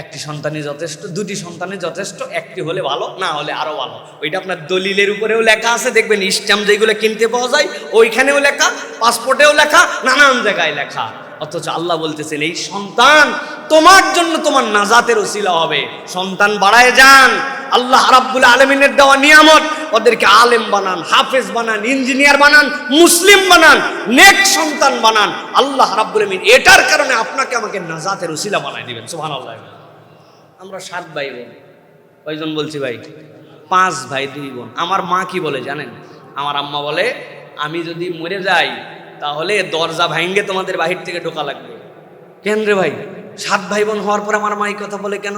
একটি সন্তানই যথেষ্ট, দুটি সন্তানই যথেষ্ট, একটি হলে ভালো, না হলে আরো ভালো। ওইটা আপনার দলিলের উপরেও লেখা আছে, দেখবেন স্ট্যাম্প যেগুলো কিনতে পাওয়া যায় ওইখানেও লেখা, পাসপোর্টেও লেখা, নানান জায়গায় লেখা। অথচ আল্লাহ বলতেছেন এই সন্তান তোমার জন্য তোমার নাজাতের ওসিলা হবে। সন্তান বাড়ায় যান, আল্লাহ রাব্বুল আলামিনের দেওয়া নিয়ামত, ওদেরকে আলেম বানান, হাফেজ বানান, ইঞ্জিনিয়ার বানান, মুসলিম বানান, নেক সন্তান বানান। আল্লাহ রাব্বুল আলামিন এটার কারণে আপনাকে আমাকে নাজাতের ওসিলা বানায় দিবেন। সুবহানাল্লাহ। আমরা 7 ভাই বোন, কয়জন বলছি ভাই? 5 ভাই 2 বোন। আমার মা কি বলে জানেন? আমার আম্মা বলে আমি যদি মরে যাই তাহলে দরজা ভাঙে তোমাদের বাহির থেকে ঢোকা লাগবে। কেন রে ভাই? 7 ভাই বোন হওয়ার পর আমার মা এই কথা বলে কেন?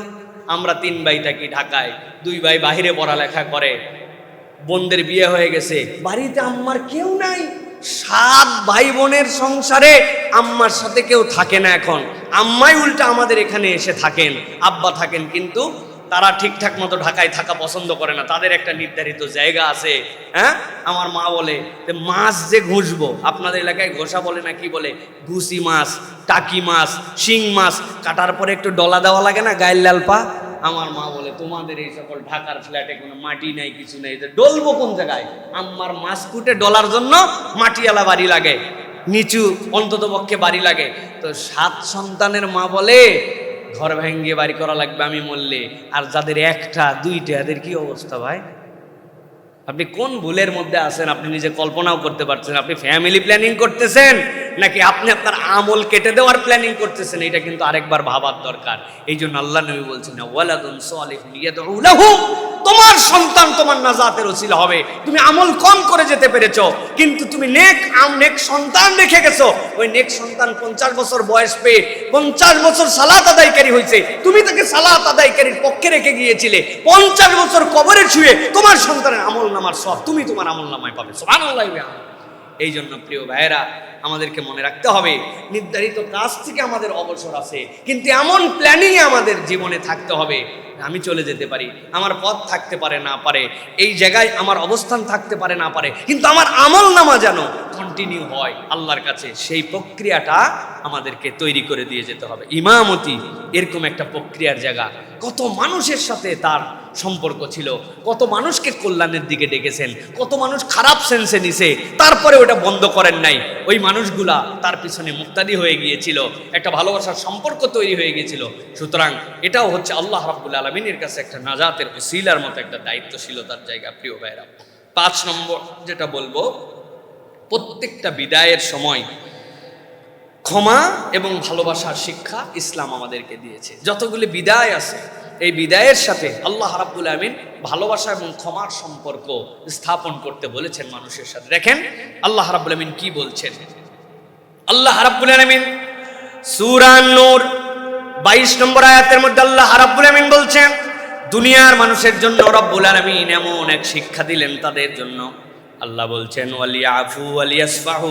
আমরা 3 ভাই থাকি ঢাকায়, 2 ভাই বাহিরে পড়ালেখা করে, বোনদের বিয়ে হয়ে গেছে, বাড়িতে আম্মার কেউ নাই। 7 ভাই বোনের সংসারে আম্মার সাথে কেউ থাকে না। এখন আম্মাই উল্টা আমাদের এখানে এসে থাকেন, আব্বা থাকেন, কিন্তু তারা ঠিকঠাক মতো ঢাকায় থাকা পছন্দ করে না, তাদের একটা নির্ধারিত জায়গা আছে। হ্যাঁ, আমার মা বলে মাছ যে ঘুষবো, আপনাদের এলাকায় ঘোষা বলে না কি বলে, ঘুষি মাছ, টাকি মাছ, শিং মাছ কাটার পরে একটু ডলা দেওয়া লাগে না, গায়ের লাল পা। আমার মা বলে তোমাদের এই সকল ঢাকার ফ্ল্যাটে কোনো মাটি নাই, কিছু নেই, ডলবো কোন জায়গায়? আমার মাছ কুটে ডলার জন্য মাটিওয়ালা বাড়ি লাগে, নিচু অন্তত পক্ষে বাড়ি লাগে। তো 7 সন্তানের মা বলে ঘর ভেঙে বাড়ি করা লাগবে আমি মরলে। আর যাদের 1টা 2টা এদের কি অবস্থা ভাই? আপনি কোন ভুলের মধ্যে আছেন আপনি নিজে কল্পনাও করতে পারছেন। আপনি ফ্যামিলি প্ল্যানিং করতেছেন নাকি আপনি আপনার আমল কেটে দেওয়ার প্ল্যানিং করতেছেন? এটা কিন্তু আরেকবার ভাবার দরকার। এই জন্য আল্লাহ নবী বলছেন ওয়ালাদুন সালিহুন ইয়াদউ লাহু, তোমার সন্তান তোমার নাজাতের ওসিলা হবে। তুমি আমল কম করে যেতে পেরেছো, কিন্তু তুমি নেক সন্তান রেখে গেছো। ওই নেক সন্তান 50 বছর বয়স পেয়ে 50 বছর সালাত আদায়কারী হয়েছে, তুমি তাকে সালাত আদায়কারীর পক্ষে রেখে গিয়েছিলে। 50 বছর কবরে শুয়ে তোমার সন্তানের আমল নামার সব তুমি তোমার আমল নামায় পাবে। সুবহানাল্লাহ। এই জন্য প্রিয় ভাইয়েরা, আমাদেরকে মনে রাখতে হবে নির্ধারিত কাজ থেকে আমাদের অবসর আছে, কিন্তু এমন প্ল্যানিং আমাদের জীবনে থাকতে হবে আমি চলে যেতে পারি, আমার পথ থাকতে পারে না পারে, এই জায়গায় আমার অবস্থান থাকতে পারে না পারে, কিন্তু আমার আমল নামা যেন কন্টিনিউ হয় আল্লাহর কাছে। সেই প্রক্রিয়াটা আমাদেরকে তৈরি করে দিয়ে যেতে হবে। ইমামতি এরকম একটা প্রক্রিয়ার জায়গা। কত মানুষের সাথে তার সম্পর্ক ছিল, কত মানুষকে কল্যাণের দিকে ডেকেছেন, কত মানুষ খারাপ সেন্সে নিছে, তারপরে ওটা বন্ধ করেন নাই। ওই মানুষগুলা তার পিছনে মুক্তাদি হয়ে গিয়েছিল, একটা ভালোবাসার সম্পর্ক তৈরি হয়ে গিয়েছিল। সুতরাং এটাও হচ্ছে আল্লাহ রাব্বুল আলামিনের কাছে একটা নাজাতের ওসিলার মতো একটা দায়িত্বশীলতার জায়গা। প্রিয় ভাইরা, 5 নম্বর যেটা বলবো, প্রত্যেকটা বিদায়ের সময় ক্ষমা এবং ভালোবাসার শিক্ষা ইসলাম আমাদেরকে দিয়েছে। যতগুলি বিদায় আছে এই বিদায়ের সাথে আল্লাহ রাব্বুল আলামিন ভালোবাসা এবং ক্ষমার সম্পর্ক স্থাপন করতে বলেছেন মানুষের সাথে। দেখেন আল্লাহ রাব্বুল আলামিন কি বলছেন। আল্লাহ রাব্বুল আলামিন সূরা নূর 22 নম্বর আয়াতের মধ্যে আল্লাহ রাব্বুল আলামিন বলছেন, দুনিয়ার মানুষের জন্য রব্বুল আলামিন এমন এক শিক্ষা দিলেন তাদের জন্য। আল্লাহ বলছেন ওয়ালিয়াফু ওয়ালিয়াসফাহু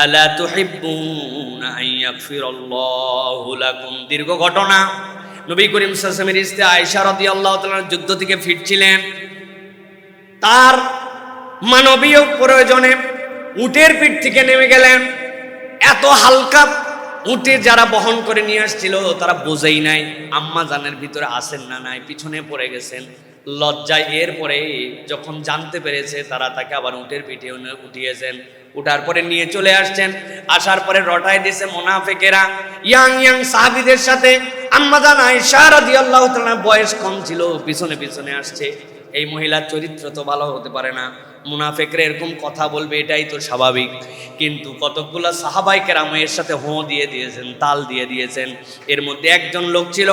আলা তুহিব্বুনা আন ইয়াগফিরাল্লাহু লাকুম। দীর্ঘ ঘটনা। নবী করিম সাল্লাল্লাহু আলাইহি ওয়াসাল্লামের স্ত্রী আয়েশা রাদিয়াল্লাহু তাআলা যুদ্ধ থেকে ফিরছিলেন, তার মানবীয় প্রয়োজনে উটের পিঠ থেকে নেমে গেলেন। এত হালকা উটে যারা বহন করে নিয়ে আসছিল তারা বোঝেই নাই আম্মা জানের ভিতরে আসেন না নাই, পিছনে পড়ে গেছেন লজ্জায়। এরপরে যখন জানতে পেরেছে তারা তাকে আবার উটের পিঠে উঠিয়েছেন, উঠার পরে নিয়ে চলে আসছেন। আসার পরে রটায় দিয়েছে মুনাফিকেরা ইয়াং সাহাবীদের সাথে। আম্মাজান আয়েশা রাদিয়াল্লাহু তাআলা বয়স কম ছিল, পিছনে পিছনে আসছে। এই মহিলার চরিত্র তো ভালো হতে পারে না, মুনাফিকরা এরকম কথা বলবে এটাই তো স্বাভাবিক। কিন্তু কতকগুলো সাহাবায়ে কেরাম এর সাথে দিয়ে দিয়েছেন, তাল দিয়ে দিয়েছেন। এর মধ্যে একজন লোক ছিল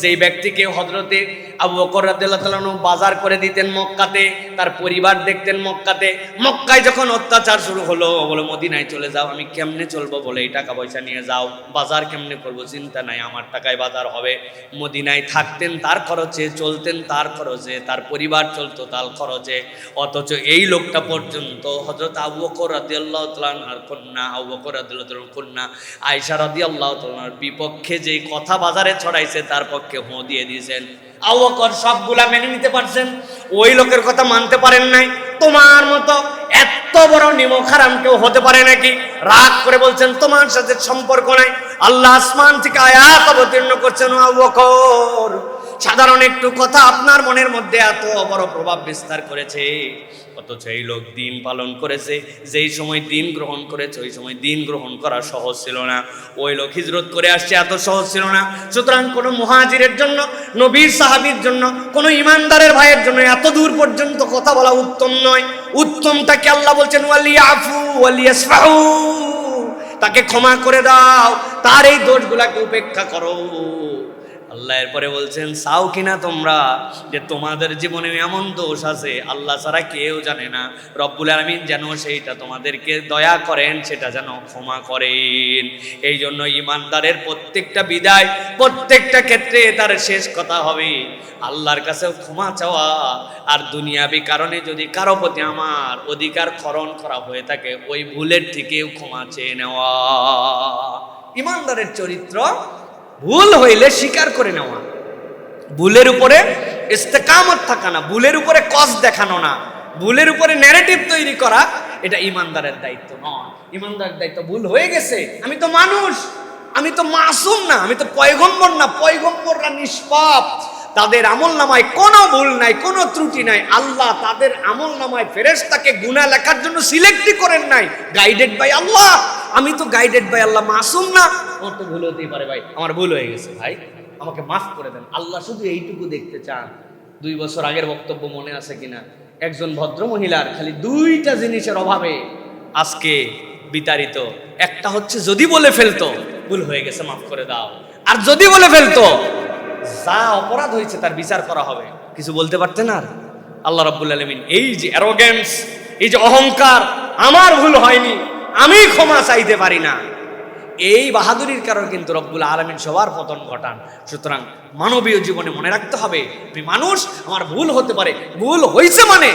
যেই ব্যক্তিকে হযরতে আবু বকর রাদিয়াল্লাহু তাআলা বাজার করে দিতেন মক্কাতে, তার পরিবার দেখতেন মক্কাতে। মক্কায় যখন অত্যাচার শুরু হলো, বলে মদিনায় চলে যাও। আমি কেমনে চলবো? বলে এই টাকা পয়সা নিয়ে যাও। বাজার কেমনে করবো? চিন্তা নাই, আমার টাকায় বাজার হবে। মদিনায় থাকতেন তার খরচে, চলতেন তার খরচে, তার পরিবার চলতো তার খরচে। অথচ এই লোকটা পর্যন্ত হযরত আবু বকর রাদিয়াল্লাহু তাআলা আর কন্যা, আবু বকর রাদিয়াল্লাহু তাআলার কন্যা আয়েশা রাদিয়াল্লাহু তাআলার বিপক্ষে যেই কথা বাজারে ছড়াইছে তার পক্ষে দিয়ে দিয়েছেন। আবু বকর সবগুলা মেনে নিতে পারছেন, ওই লোকের কথা মানতে পারেন নাই। তোমার মতো এত বড় নিমক হারাম কেউ হতে পারে নাকি? রাগ করে বলছেন তোমার সাথে সম্পর্ক নাই। আল্লাহ আসমান থেকে আয়াত অবতীর্ণ করছেন, আবু বকর, সাধারণ একটু কথা আপনার মনের মধ্যে এত বড় প্রভাব বিস্তার করেছে, অথচ এই লোক দিন পালন করেছে। যেই সময় দিন গ্রহণ করেছে ওই সময় দিন গ্রহণ করা সহজ ছিল না। ওই লোক হিজরত করে আসছে, এত সহজ ছিল না। সুতরাং কোনো মুহাজিরের জন্য, নবীর সাহাবীর জন্য, কোনো ইমানদারের ভাইয়ের জন্য এত দূর পর্যন্ত কথা বলা উত্তম নয়। উত্তমটাকে আল্লাহ বলছেন ওয়ালিয়াফু ওয়ালিয়াসফাহু, তাকে ক্ষমা করে দাও, তার এই দোষগুলাকে উপেক্ষা করো। আল্লাহ এরপরে বলছেন, চাও কিনা তোমরা যে তোমাদের জীবনে এমন দোষ আছে আল্লাহ ছাড়া কেউ জানে না, রব্বুল আলামিন যেন সেইটা তোমাদেরকে দয়া করেন, সেটা যেন ক্ষমা করেন। এই জন্য ইমানদারের প্রত্যেকটা বিদায়, প্রত্যেকটা ক্ষেত্রে তার শেষ কথা হবে আল্লাহর কাছেও ক্ষমা চাওয়া। আর দুনিয়াবি কারণে যদি কারো প্রতি আমার অধিকার খরণ করা হয়ে থাকে, ওই ভুলের থেকেও ক্ষমা চেয়ে নেওয়া। ইমানদারের চরিত্র ভুল হইলে স্বীকার করে নেওয়া, ভুলের উপরে ইস্তেকামত থাকা না, ভুলের উপরে কস দেখানো না, ভুলের উপরে ন্যারেটিভ তৈরি করা, এটা ইমানদারের দায়িত্ব নয়। ইমানদারের দায়িত্ব, ভুল হয়ে গেছে, আমি তো মানুষ, আমি তো মাসুম না, আমি তো পয়গম্বর না, পয়গম্বররা নিষ্পাপ, তাদের আমলনামায় কোনো ভুল নাই, কোনো ত্রুটি নাই। আল্লাহ তাদের আমলনামায় ফেরেশতাকে গুনাহ লেখার জন্য সিলেক্টই করেন নাই, গাইডেড বাই আল্লাহ। আমি তো গাইডেড বাই আল্লাহ, মাসুম না, আমার তো ভুল হতেই পারে, ভাই আমার ভুল হয়ে গেছে, ভাই আমাকে মাফ করে দেন। আল্লাহ শুধু এইটুকু দেখতে চান। 2 বছর আগের বক্তব্য মনে আছে কিনা, একজন ভদ্র মহিলার খালি 2টা জিনিসের অভাবে আজকে বিতাড়িত। একটা হচ্ছে যদি বলে ফেলতো ভুল হয়ে গেছে মাফ করে দাও, আর যদি বলে ফেলতো যা অপরাধ হয়েছে তার বিচার করা হবে, কিছু বলতে পারতেন আর। আল্লাহ রাব্বুল আলামিন এই যে অ্যারোগেন্স, এই যে অহংকার, আমার ভুল হয়নি, আমি ক্ষমা চাইতে পারি না, এই বাহাদুরির কারণে কিন্তু রব্বুল আলামিন সবার পতন ঘটান। সুতরাং মানবীয় জীবনে মনে রাখতে হবে, আমি মানুষ, আমার ভুল হতে পারে, ভুল হয়েছে মানে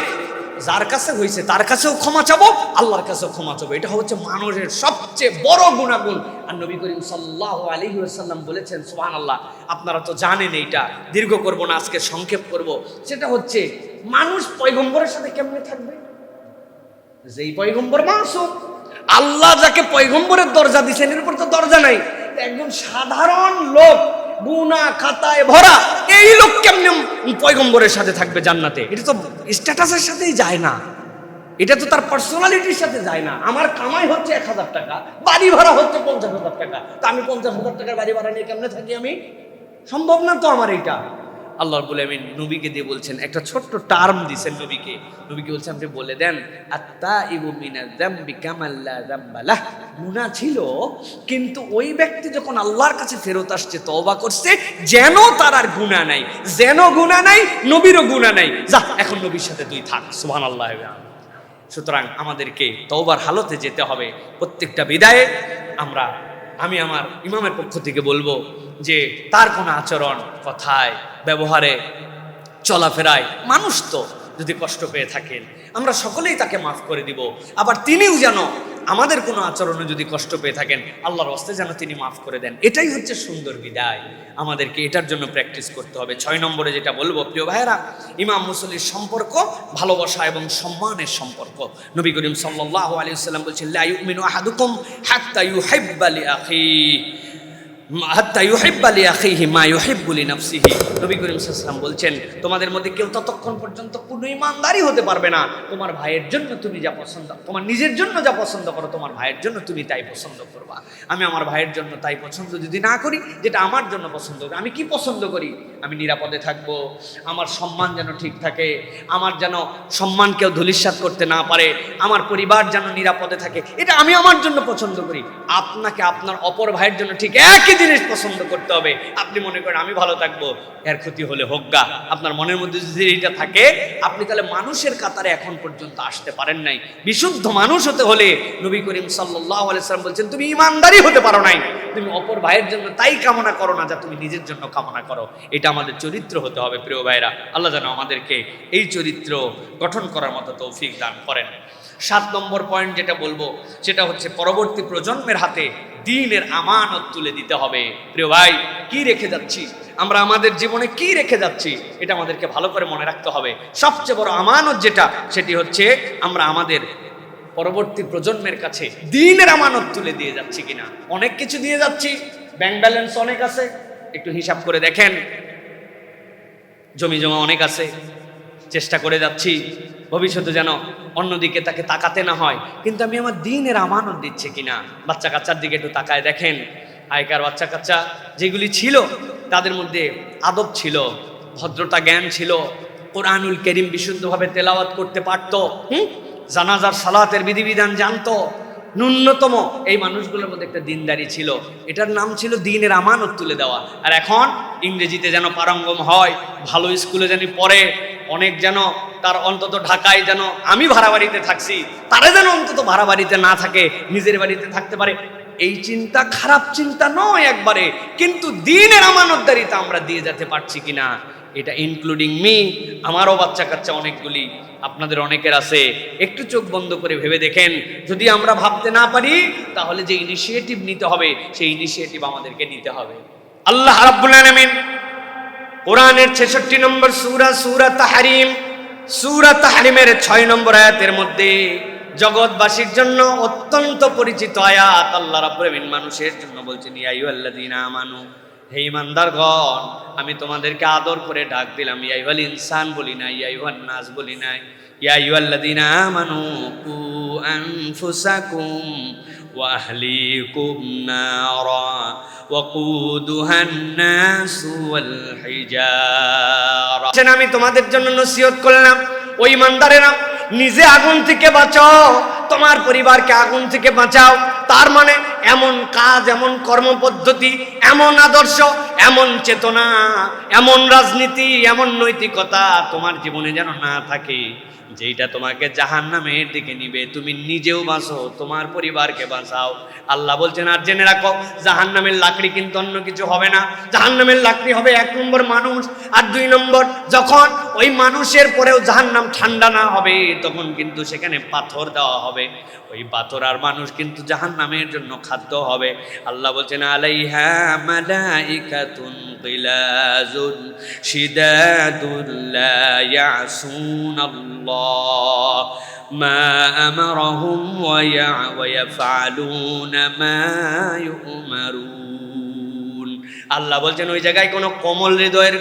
যার কাছে হয়েছে তার কাছেও ক্ষমা চাবো, আল্লাহর কাছেও ক্ষমা চাবো। এটা হচ্ছে মানুষের সবচেয়ে বড় গুণাগুণ। আর নবী করিম সাল্লাল্লাহু আলাইহি ওয়াসাল্লাম বলেছেন, সুবহানাল্লাহ, আপনারা তো জানেন, এইটা দীর্ঘ করব না, আজকে সংক্ষেপ করব। সেটা হচ্ছে মানুষ পয়গম্বরের সাথে কেমনে থাকবে, যেই পয়গম্বর মাসুম, আল্লাহ যাকে পয়গম্বরের দরজা দিয়েছেন এর উপর তো দরজা নাই। একজন সাধারণ লোক গুনাহ খাতায় ভরা, এই লোক কেমনে পয়গম্বরের সাথে থাকবে জান্নাতে? এটা তো স্ট্যাটাসের সাথেই যায় না, এটা তো তার পার্সোনালিটির সাথে যায় না। আমার কামাই হচ্ছে 1000 টাকা, বাড়ি ভাড়া হচ্ছে 50,000 টাকা, তা আমি 50,000 টাকার বাড়ি ভাড়া নিয়ে কেমনে থাকি? আমি সম্ভব না তো আমার এটা। আল্লাহ রাব্বুল আলামিন নবীকে দিয়ে বলছেন, একটা ছোট্ট টার্ম দিয়েছেন নবীকে বলছেন, আপনি বলে দেন আত্তাইবু মিনাজ যামবি কামান লা যামবা লাহ। গুনাহ ছিল, কিন্তু ওই ব্যক্তি যখন আল্লাহর কাছে ফেরত আসছে, তওবা করছে, যেন তার আর গুনাহ নাই, যেন গুনাহ নাই, নবীরও গুনাহ নাই, যা এখন নবীর সাথে তুই থাক। সুবহানাল্লাহ। সুতরাং আমাদেরকে তওবার হালতে যেতে হবে। প্রত্যেকটা বিদায়ে আমি আমার ইমামের পক্ষ থেকে বলবো যে তার কোনো আচরণ, কথায়, ব্যবহারে, চলাফেরায় মানুষ তো যদি কষ্ট পেয়ে থাকেন, আমরা সকলেই তাকে মাফ করে দিব। আবার তিনিও যেন আমাদের কোনো আচরণে যদি কষ্ট পেয়ে থাকেন, আল্লাহর ওয়াস্তে যেন তিনি মাফ করে দেন। এটাই হচ্ছে সুন্দর বিদায়। আমাদেরকে এটার জন্য প্র্যাকটিস করতে হবে। 6 নম্বরে যেটা বলবো, প্রিয় ভাইয়েরা, ইমাম মুসল্লির সম্পর্ক ভালোবাসা এবং সম্মানের সম্পর্ক। নবী করিম সাল্লাল্লাহু আলাইহি ওয়াসাল্লাম বলেছেন, লা ইউমিনু আহাদুকুম হাত্তা ইউহিব্বা লিআখিহি মা ইউহিব্বু লিনাফসিহি। নবী করিম সাল্লাল্লাহু আলাইহি ওয়াসাল্লাম বলছেন, তোমাদের মধ্যে কেউ ততক্ষণ পর্যন্ত পূর্ণ ঈমানদারই হতে পারবে না, তোমার ভাইয়ের জন্য তুমি যা পছন্দ, তোমার নিজের জন্য যা পছন্দ করো, তোমার ভাইয়ের জন্য তুমি তাই পছন্দ করবা। আমি আমার ভাইয়ের জন্য তাই পছন্দ যদি না করি যেটা আমার জন্য পছন্দ করি, আমি কি পছন্দ করি? আমি নিরাপদে থাকবো, আমার সম্মান যেন ঠিক থাকে, আমার যেন সম্মান কেউ ধূলিসাৎ করতে না পারে, আমার পরিবার যেন নিরাপদে থাকে, এটা আমি আমার জন্য পছন্দ করি। আপনাকে আপনার অপর ভাইয়ের জন্য ঠিক একই জিনিস পছন্দ করতে হবে। আপনি মনে করেন আমি ভালো থাকবো, এর ক্ষতি হলে হোকগা, আপনার মনের মধ্যে যদি এটা থাকে, আপনি তাহলে মানুষের কাতারে এখন পর্যন্ত আসতে পারেন নাই। বিশুদ্ধ মানুষ হতে হলে নবী করিম সাল্লাল্লাহু আলাইহি ওয়াসাল্লাম বলছেন, তুমি ঈমানদারই হতে পারো নাই, তুমি অপর ভাইয়ের জন্য তাই কামনা করো না যা তুমি নিজের জন্য কামনা করো। এটা আমাদের চরিত্র হতে হবে। প্রিয় ভাইরা, আল্লাহ যেন আমাদেরকে এই চরিত্র গঠন করার মতো তৌফিক দান করেন। 7 নম্বর পয়েন্ট যেটা বলবো, সেটা হচ্ছে পরবর্তী প্রজন্মের হাতে দ্বীনের আমানত তুলে দিতে হবে। প্রিয় ভাই, কি রেখে যাচ্ছি আমরা, আমাদের জীবনে কি রেখে যাচ্ছি, এটা আমাদেরকে ভালো করে মনে রাখতে হবে। সবচেয়ে বড় আমানত যেটা, সেটি হচ্ছে আমরা আমাদের পরবর্তী প্রজন্মের কাছে দ্বীনের আমানত তুলে দিয়ে যাচ্ছি কিনা। অনেক কিছু দিয়ে যাচ্ছি, ব্যাংক ব্যালেন্স অনেক আছে, একটু হিসাব করে দেখেন, জমি জমা অনেক আছে, চেষ্টা করে যাচ্ছি ভবিষ্যতে যেন অন্যদিকে তাকে তাকাতে না হয়, কিন্তু আমি আমার দ্বীনের আমানত দিচ্ছে কিনা। বাচ্চা কাচ্চার দিকে একটু তাকায় দেখেন, আগেকার বাচ্চা কাচ্চা যেগুলি ছিল তাদের মধ্যে আদব ছিল, ভদ্রতা জ্ঞান ছিল, কোরআনুল কারীম বিশুদ্ধভাবে তেলাওয়াত করতে পারত, জানাজার সালাতের বিধিবিধান জানতো, ন্যূনতম এই মানুষগুলোর মধ্যে একটা দিনদারি ছিল। এটার নাম ছিল দ্বীনের আমানত তুলে দেওয়া। আর এখন ইংরেজিতে যেন পারঙ্গম হয়, ভালো স্কুলে যেন পড়ে, অনেক যেন তার অন্তত ঢাকায় যেন আমি ভাড়া বাড়িতে থাকছি, তারা যেন অন্তত ভাড়া বাড়িতে না থাকে, নিজের বাড়িতে থাকতে পারে। এই চিন্তা খারাপ চিন্তা নয় একবারে, কিন্তু দ্বীনের আমানতদারিতা আমরা দিয়ে যেতে পারছি কিনা, এটা ইনক্লুডিং মি, আমারও বাচ্চা কাচ্চা অনেকগুলি, আপনাদের অনেকের আছে। একটু চোখ বন্ধ করে ভেবে দেখেন, যদি আমরা ভাবতে না পারি তাহলে যে ইনিশিয়েটিভ নিতে হবে সেই ইনিশিয়েটিভ আমাদেরকে নিতে হবে। আল্লাহ রাব্বুল আলামিন কোরআনের 66 নম্বর সূরা, সূরা তাহরিম, সূরা তাহরিমের 6 নম্বর আয়াতের মধ্যে জগৎবাসীর জন্য অত্যন্ত পরিচিত আয়াত, আল্লাহ রাব্বুল আলামিন মানুষের জন্য বলছেন, ইয়া আইয়ুহাল্লাযীনা আমানু, হে ঈমানদারগণ, আমি তোমাদেরকে আদর করে ডাক দিলাম, ইয়া আইয়ুহাল ইনসান বলি না, ইয়া আইয়ুহান নাস বলি না, ইয়া আইয়ুহাল্লাযীনা আমানু কু আনফুসাকুম ওয়া আহলিকুম নারা ওয়াকুদুহান নাসু ওয়াল হিজারা। আমি তোমাদের জন্য নসিহত করলাম, ওই ঈমানদারেরা নিজে আগুন থেকে বাঁচাও, তোমার পরিবারকে আগুন থেকে বাঁচাও। তার মানে এমন কাজ, এমন কর্মপদ্ধতি, এমন আদর্শ, এমন চেতনা, এমন রাজনীতি, এমন নৈতিকতা তোমার জীবনে যেন না থাকে যেটা তোমাকে জাহান্নামের দিকে নিবে। তুমি নিজেও বাঁচো, তোমার পরিবারকে বাঁচাও। আল্লাহ বলছেন, আর জেনে রাখো, জাহান্নামের লাকড়ি কিন্তু অন্য কিছু হবে না। জাহান্নামের লাকড়ি হবে 1 নম্বর মানুষ, আর 2 নম্বর যখন ওই মানুষের পরেও জাহান্নাম ঠান্ডা না হবে তখন কিন্তু সেখানে পাথর দেওয়া হবে। ওই পাথর আর মানুষ কিন্তু জাহান্নামের জন্য খাদ্য হবে। আল্লাহ বলছেন, আলাইহা মালাইকাতুন গিলাজুন শিদাদুন লা ইয়াসুনাল্লাহ মা আমারহুম ওয়া ইয়াফআলুনা মা ইউমারুন। আল্লাহ বলছেন, ওই জায়গায় কোনো কোমল হৃদয়ের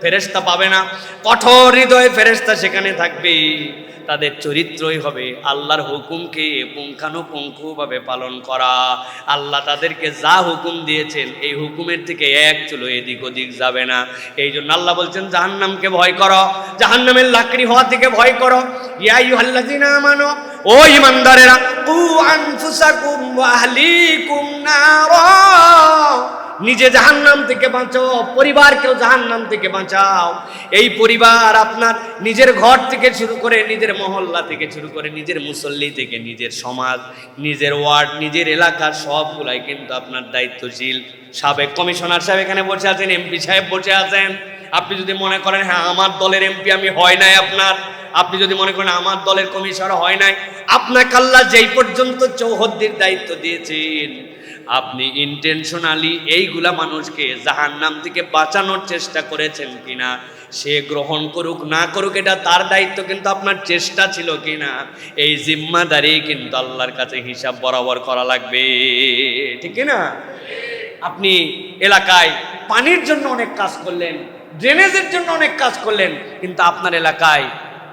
ফেরেশতা পাবে না, কঠোর হৃদয় ফেরেশতা সেখানে থাকবে। তাদের চরিত্রই হবে আল্লাহর হুকুমকে পুঙ্খানুপুঙ্খভাবে পালন করা। আল্লাহ তাদেরকে যা হুকুম দিয়েছেন এই হুকুমের থেকে এক চুলো এদিক ওদিক যাবে না। এই জন্য আল্লাহ বলছেন, জাহান্নামকে ভয় করো, জাহান্নামের লাকড়ি হওয়া থেকে ভয় করো। ইয়া আইয়ুহাল্লাযীনা আমানু, ও ঈমানদারেরা, কু আনফুসাকুম ওয়া আহলিকুম নারা, নিজে জাহান্নাম থেকে বাঁচাও, পরিবারকেও জাহান্নাম থেকে বাঁচাও। এই পরিবার আপনার নিজের ঘর থেকে শুরু করে, নিজের মহল্লা থেকে শুরু করে, নিজের মুসল্লি থেকে নিজের সমাজ, নিজের ওয়ার্ড, নিজের এলাকার সবগুলাই কিন্তু আপনার দায়িত্বশীল। সাবেক কমিশনার সাহেব এখানে বসে আছেন, এমপি সাহেব বসে আছেন। আপনি যদি মনে করেন হ্যাঁ আমার দলের এমপি আমি হয় নাই, আপনি যদি মনে করেন আমার দলের কমিশনার হয় নাই, আপনাকে আল্লাহ যেই পর্যন্ত চৌহদ্দির দায়িত্ব দিয়েছেন, আপনি ইন্টেনশনালি এইগুলা মানুষকে জাহান্নাম থেকে বাঁচানোর চেষ্টা করেছেন কিনা, সে গ্রহণ করুক না করুক এটা তার দায়িত্ব, কিন্তু আপনার চেষ্টা ছিল কিনা, এই জিম্মাদারি কিন্তু আল্লাহর কাছে হিসাব বরাবর করা লাগবে, ঠিক না? আপনি এলাকায় পানির জন্য অনেক কাজ করলেন, ড্রেনেজের জন্য অনেক কাজ করলেন, কিন্তু আপনার এলাকায়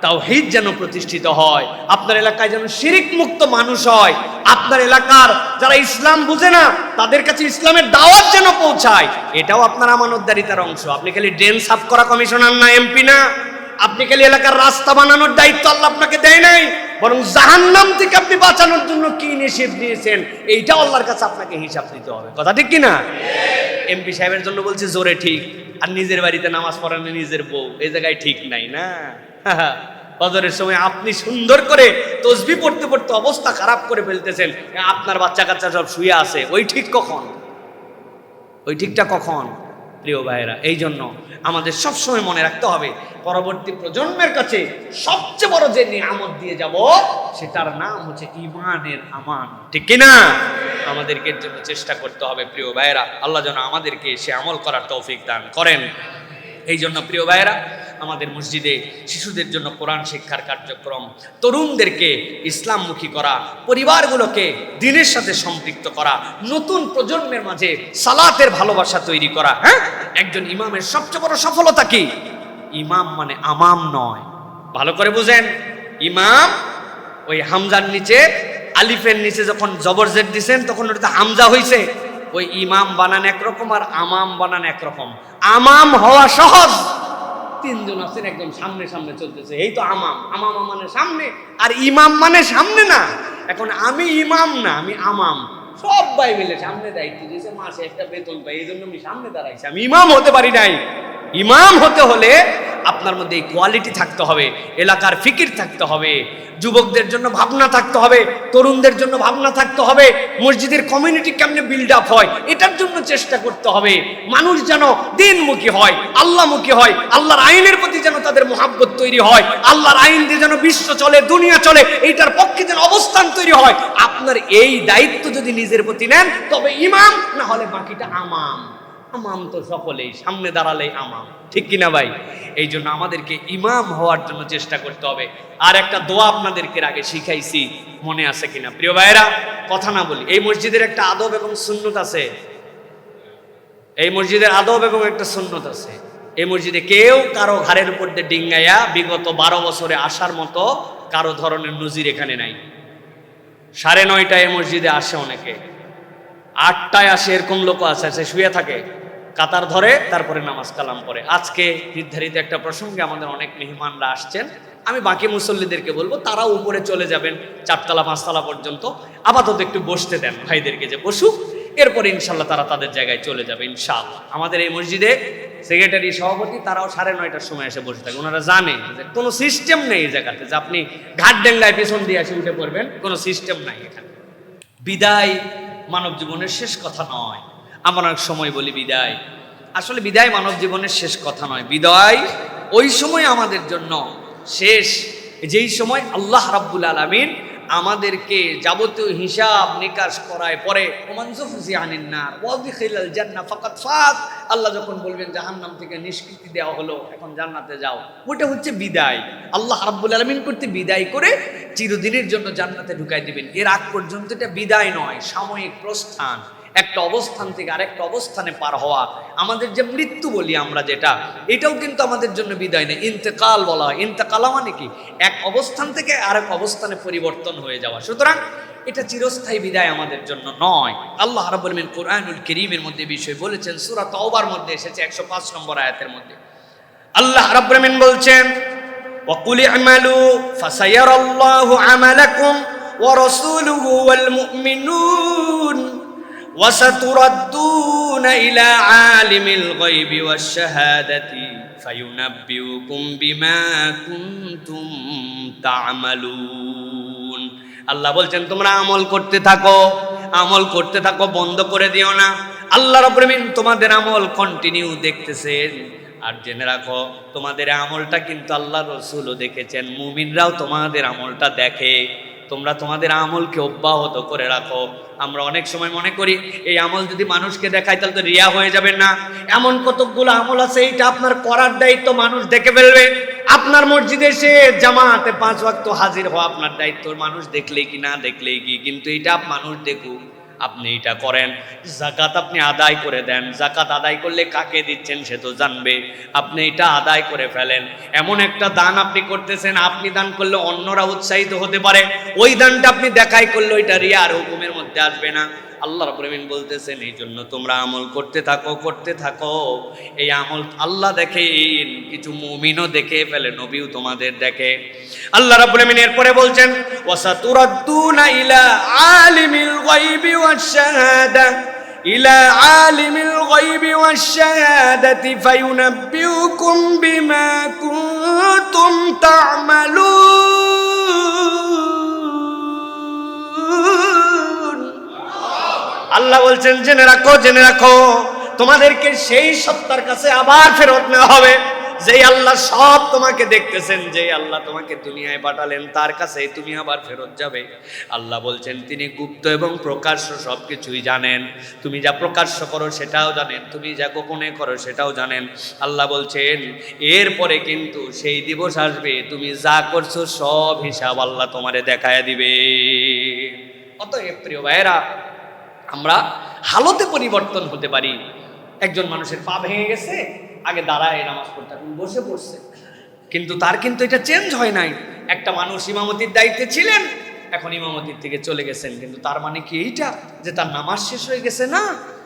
তাওহীদ যেন প্রতিষ্ঠিত হয়, আপনার এলাকায় যেন শিরিক মুক্ত মানুষ হয়, আপনার এলাকার যারা ইসলাম বুঝে না তাদের কাছে ইসলামের দাওয়াত যেন পৌঁছায়, এটাও আপনার আমানতদারিতার অংশ। আপনি খালি ড্রেন সাফ করা কমিশনার না, এমপি না, আপনি খালি এলাকার রাস্তা বানানোর দায়িত্ব আল্লাহ আপনাকে দেয় নাই, বরং জাহান্নাম থেকে আপনি বাঁচানোর জন্য কি নিষেধ দিয়েছেন এইটা আল্লাহর কাছে আপনাকে হিসাব দিতে হবে। কথা ঠিক কিনা? এমপি সাহেবের জন্য বলছে জোরে ঠিক, আর নিজের বাড়িতে নামাজ পড়ানো নিজের বউ, এই জায়গায় ঠিক নাই না। ফজরের সময় আপনি সুন্দর করে তসবিহ পড়তে পড়তে অবস্থা খারাপ করে ফেলতেছেন, আপনার বাচ্চা কাচ্চা সব শুয়ে আছে, ওই ঠিক কখন? ওই ঠিকটা কখন? প্রিয় ভাইয়েরা, এই জন্য আমাদের সবসময় মনে রাখতে হবে পরবর্তী প্রজন্মের কাছে সবচেয়ে বড় যে নিয়ামত দিয়ে যাব সেটার নাম হচ্ছে ঈমানের আমান, ঠিক কিনা? আমাদেরকে এর জন্য চেষ্টা করতে হবে প্রিয় ভাইয়েরা, আল্লাহ যেন আমাদেরকে সে আমল করার তৌফিক দান করেন। এই জন্য প্রিয় ভাইয়েরা, আমাদের মসজিদে শিশুদের জন্য কোরআন শিক্ষার কার্যক্রম, তরুণদেরকে ইসলামমুখী করা, পরিবারগুলোকে দ্বীনের সাথে সম্পৃক্ত করা, নতুন প্রজন্মের মাঝে সালাতের ভালোবাসা তৈরি করা। হ্যাঁ, একজন ইমামের সবচেয়ে বড় সফলতা কি? ইমাম মানে আমাম নয়, ভালো করে বুঝেন। ইমাম ওই হামজার নিচে, আলিফের নিচে যখন জবর জেড দিছেন তখন ওটাতে হামজা হইছে। ওই ইমাম বানান একরকম আর আমাম বানান একরকম। আমাম হওয়া সহজ, তিনজন আছেন একদম সামনে সামনে চলতেছে, এই তো আমাম। আমাম মানে সামনে, আর ইমাম মানে সামনে না। এখন আমি ইমাম না, আমি আমাম। সবাই মিলে সামনে দায়িত্ব দিয়েছে, মাসে একটা বেতন পাই, এই জন্য আমি সামনে দাঁড়াইছি, আমি ইমাম হতে পারি নাই। ইমাম হতে হলে আপনার মধ্যে এই কোয়ালিটি থাকতে হবে, এলাকার ফিকির থাকতে হবে, যুবকদের জন্য ভাবনা থাকতে হবে, তরুণদের জন্য ভাবনা থাকতে হবে, মসজিদের কমিউনিটি কেমনে বিল্ড আপ হয় এটার জন্য চেষ্টা করতে হবে। মানুষ যেন দিনমুখী হয়, আল্লাহমুখী হয়, আল্লাহর আইনের প্রতি যেন তাদের মহাব্বত তৈরি হয়, আল্লাহর আইন দিয়ে যেন বিশ্ব চলে, দুনিয়া চলে, এইটার পক্ষে যেন অবস্থান তৈরি হয়। আপনার এই দায়িত্ব যদি নিজের প্রতি নেন তবে ইমাম, না হলে বাকিটা আমাম। আমাম তো সকলেই, সামনে দাঁড়ালেই আমাম, ঠিক কিনা ভাই? এই জন্য আমাদেরকে ইমাম হওয়ার জন্য চেষ্টা করতে হবে। আর একটা দোয়া আপনাদেরকে আগে শিখাইছি, মনে আছে কিনা প্রিয় ভাইয়েরা? কথা না বলি, এই মসজিদের একটা আদব এবং সুন্নত আছে। এই মসজিদের আদব এবং একটা সুন্নত আছে। এই মসজিদে কেউ কারো ঘাড়ের উপর দিয়ে ডিঙ্গাইয়া বিগত 12 বছরে আসার মতো কারো ধরনের নজির এখানে নাই। 9:30 মসজিদে আসে অনেকে, 8টায় আসে, এরকম লোক আছে, শুয়ে থাকে, কাতার ধরে, তারপরে নামাজ কালাম পড়ে। আজকে নির্ধারিত একটা প্রসঙ্গে আমাদের অনেক মেহমানরা আসছেন, আমি বাকি মুসল্লিদেরকে বলবো তারাও উপরে চলে যাবেন 4তলা 5তলা পর্যন্ত। আপাতত একটু বসতে দেন ভাইদেরকে, যে বসুক, এরপরে ইনশাল্লাহ তারা তাদের জায়গায় চলে যাবে ইনশাআল্লাহ। আমাদের এই মসজিদে সেক্রেটারি, সভাপতি, তারাও 9:30টার সময় এসে বসে থাকে। ওনারা জানে যে কোনো সিস্টেম নেই এই জায়গাতে যে আপনি ঘাট ডেঙ্গায় পেছন দিয়ে এসে উঠে পড়বেন, কোনো সিস্টেম নাই এখানে। বিদায় মানব জীবনের শেষ কথা নয়। আমরা অনেক সময় বলি বিদায়, আসলে বিদায় মানব জীবনের শেষ কথা নয়। বিদায় ওই সময় আমাদের জন্য শেষ, যেই সময় আল্লাহ রাব্বুল আলামিন আমাদেরকে যাবতীয় হিসাব নিকাশ করায় পরে আল্লাহ যখন বলবেন জাহান্নাম থেকে নিষ্কৃতি দেওয়া হলো, এখন জান্নাতে যাও, ওটা হচ্ছে বিদায়। আল্লাহ রাব্বুল আলামিন করতে বিদায় করে চিরদিনের জন্য জান্নাতে ঢুকাই দিবেন। এর আগ পর্যন্ত এটা বিদায় নয়, সাময়িক প্রস্থান, একটা অবস্থান থেকে আরেকটা অবস্থানে পার হওয়া। আমাদের যে মৃত্যু বলি আমরা যেটা, এটাও কিন্তু আমাদের জন্য বিদায় নেই, ইন্তেকাল বলা হয়। ইন্তেকাল মানে কি? এক অবস্থান থেকে আরেক অবস্থানে পরিবর্তন হয়ে যাওয়া। সুতরাং এটা চিরস্থায়ী বিদায় আমাদের জন্য নয়। আল্লাহ রাব্বুল আলামিন কোরআনুল কারীমের মধ্যে বিষয় বলেছেন, সূরা তাওবার মধ্যে এসেছে 105 নম্বর আয়াতের মধ্যে। আল্লাহ রাব্বুল আলামিন বলছেন, ওয়াকুল ই'মালু ফাসায়ারাল্লাহু আমালাকুম ওয়া রাসূলুহু ওয়াল মুমিনুন وستردون إلى عالم الغيب والشهادة فينبئكم بما كنتم تعملون। আল্লাহ বলছেন তোমরা আমল করতে থাকো, আমল করতে থাকো, বন্ধ করে দিও না। আল্লাহ রাব্বুল আলামিন তোমাদের আমল কন্টিনিউ দেখতেছেন। আর জেনে রাখো তোমাদের আমলটা কিন্তু আল্লাহ রাসূলও দেখেছেন, মুমিনরাও তোমাদের আমলটা দেখে। তোমরা তোমাদের আমলকে অব্যাহত করে রাখো। আমরা অনেক সময় মনে করি এই আমল যদি মানুষকে দেখায় তাহলে তো রিয়া হয়ে যাবে না। এমন কতগুলো আমল আছে এইটা আপনার করার দায়িত্ব, মানুষ দেখে ফেলবে। আপনার মসজিদে এসে জামাতে 5 ওয়াক্ত হাজির হওয়া আপনার দায়িত্ব, মানুষ দেখলেই কি না দেখলেই কি, কিন্তু এটা মানুষ দেখুক, আপনি এটা করেন। যাকাত আপনি আদায় করে দেন, যাকাত আদায় করলে কাকে দিচ্ছেন সে তো জানবে, আপনি এটা আদায় করে ফেলেন। এমন একটা দান আপনি করতেছেন, আপনি দান করলে অন্যরা উৎসাহিত হতে পারে, ওই দানটা আপনি দেখাই করলে ওইটা রিয়ার হুকুমের মধ্যে আসবে না। আল্লাহ রাব্বুল আলামিন বলতেছেন এই জন্য তোমরা আমল করতে থাকো, করতে থাকো। এই আমল আল্লাহ দেখেন, কিছু মুমিনও দেখে ফেলে, নবীও তোমাদের দেখে। আল্লাহ রাব্বুল আলামিন এরপরে বলছেন, ওয়াসাতুরাদ্দুনা ইলা আলিমিল গায়বি ওয়াশ শাহাদা ইলা আলিমিল গায়বি ওয়াশ শাহাদাতি ফায়ুনাব্বিউকুম বিমা কুনতুম তা'মালুন। আল্লাহ বলছেন জেনে রাখো, জেনে রাখো, তোমাদেরকে সেই সত্তার কাছে আবার ফেরত নেওয়া হবে যেই আল্লাহ সব তোমাকে দেখতেছেন, যেই আল্লাহ তোমাকে দুনিয়ায় পাঠালেন, তার কাছে তুমি আবার ফেরত যাবে। আল্লাহ বলছেন তিনি গুপ্ত এবং প্রকাশ্য সবকিছুই জানেন। তুমি যা প্রকাশ্য করো সেটাও জানেন, তুমি যা গোপনে করো সেটাও জানেন। আল্লাহ বলছেন এরপরে কিন্তু সেই দিবস আসবে, তুমি যা করছো সব হিসাব আল্লাহ তোমারে দেখায় দিবে। অতএব প্রিয় ভাইয়েরা, আমরা হালতে পরিবর্তন হতে পারি। একজন মানুষের পা ভেঙে গেছে, আগে দাঁড়ায় নামাজ পড়তে, এখন বসে পড়ছে, কিন্তু তার কিন্তু এটা চেঞ্জ হয় নাই। একটা মানুষ ইমামতির দায়িত্বে ছিলেন, এখন ইমামতির থেকে চলে গেছেন, কিন্তু তার মানে কি এইটা যে তার নামাজ শেষ হয়ে গেছে? না,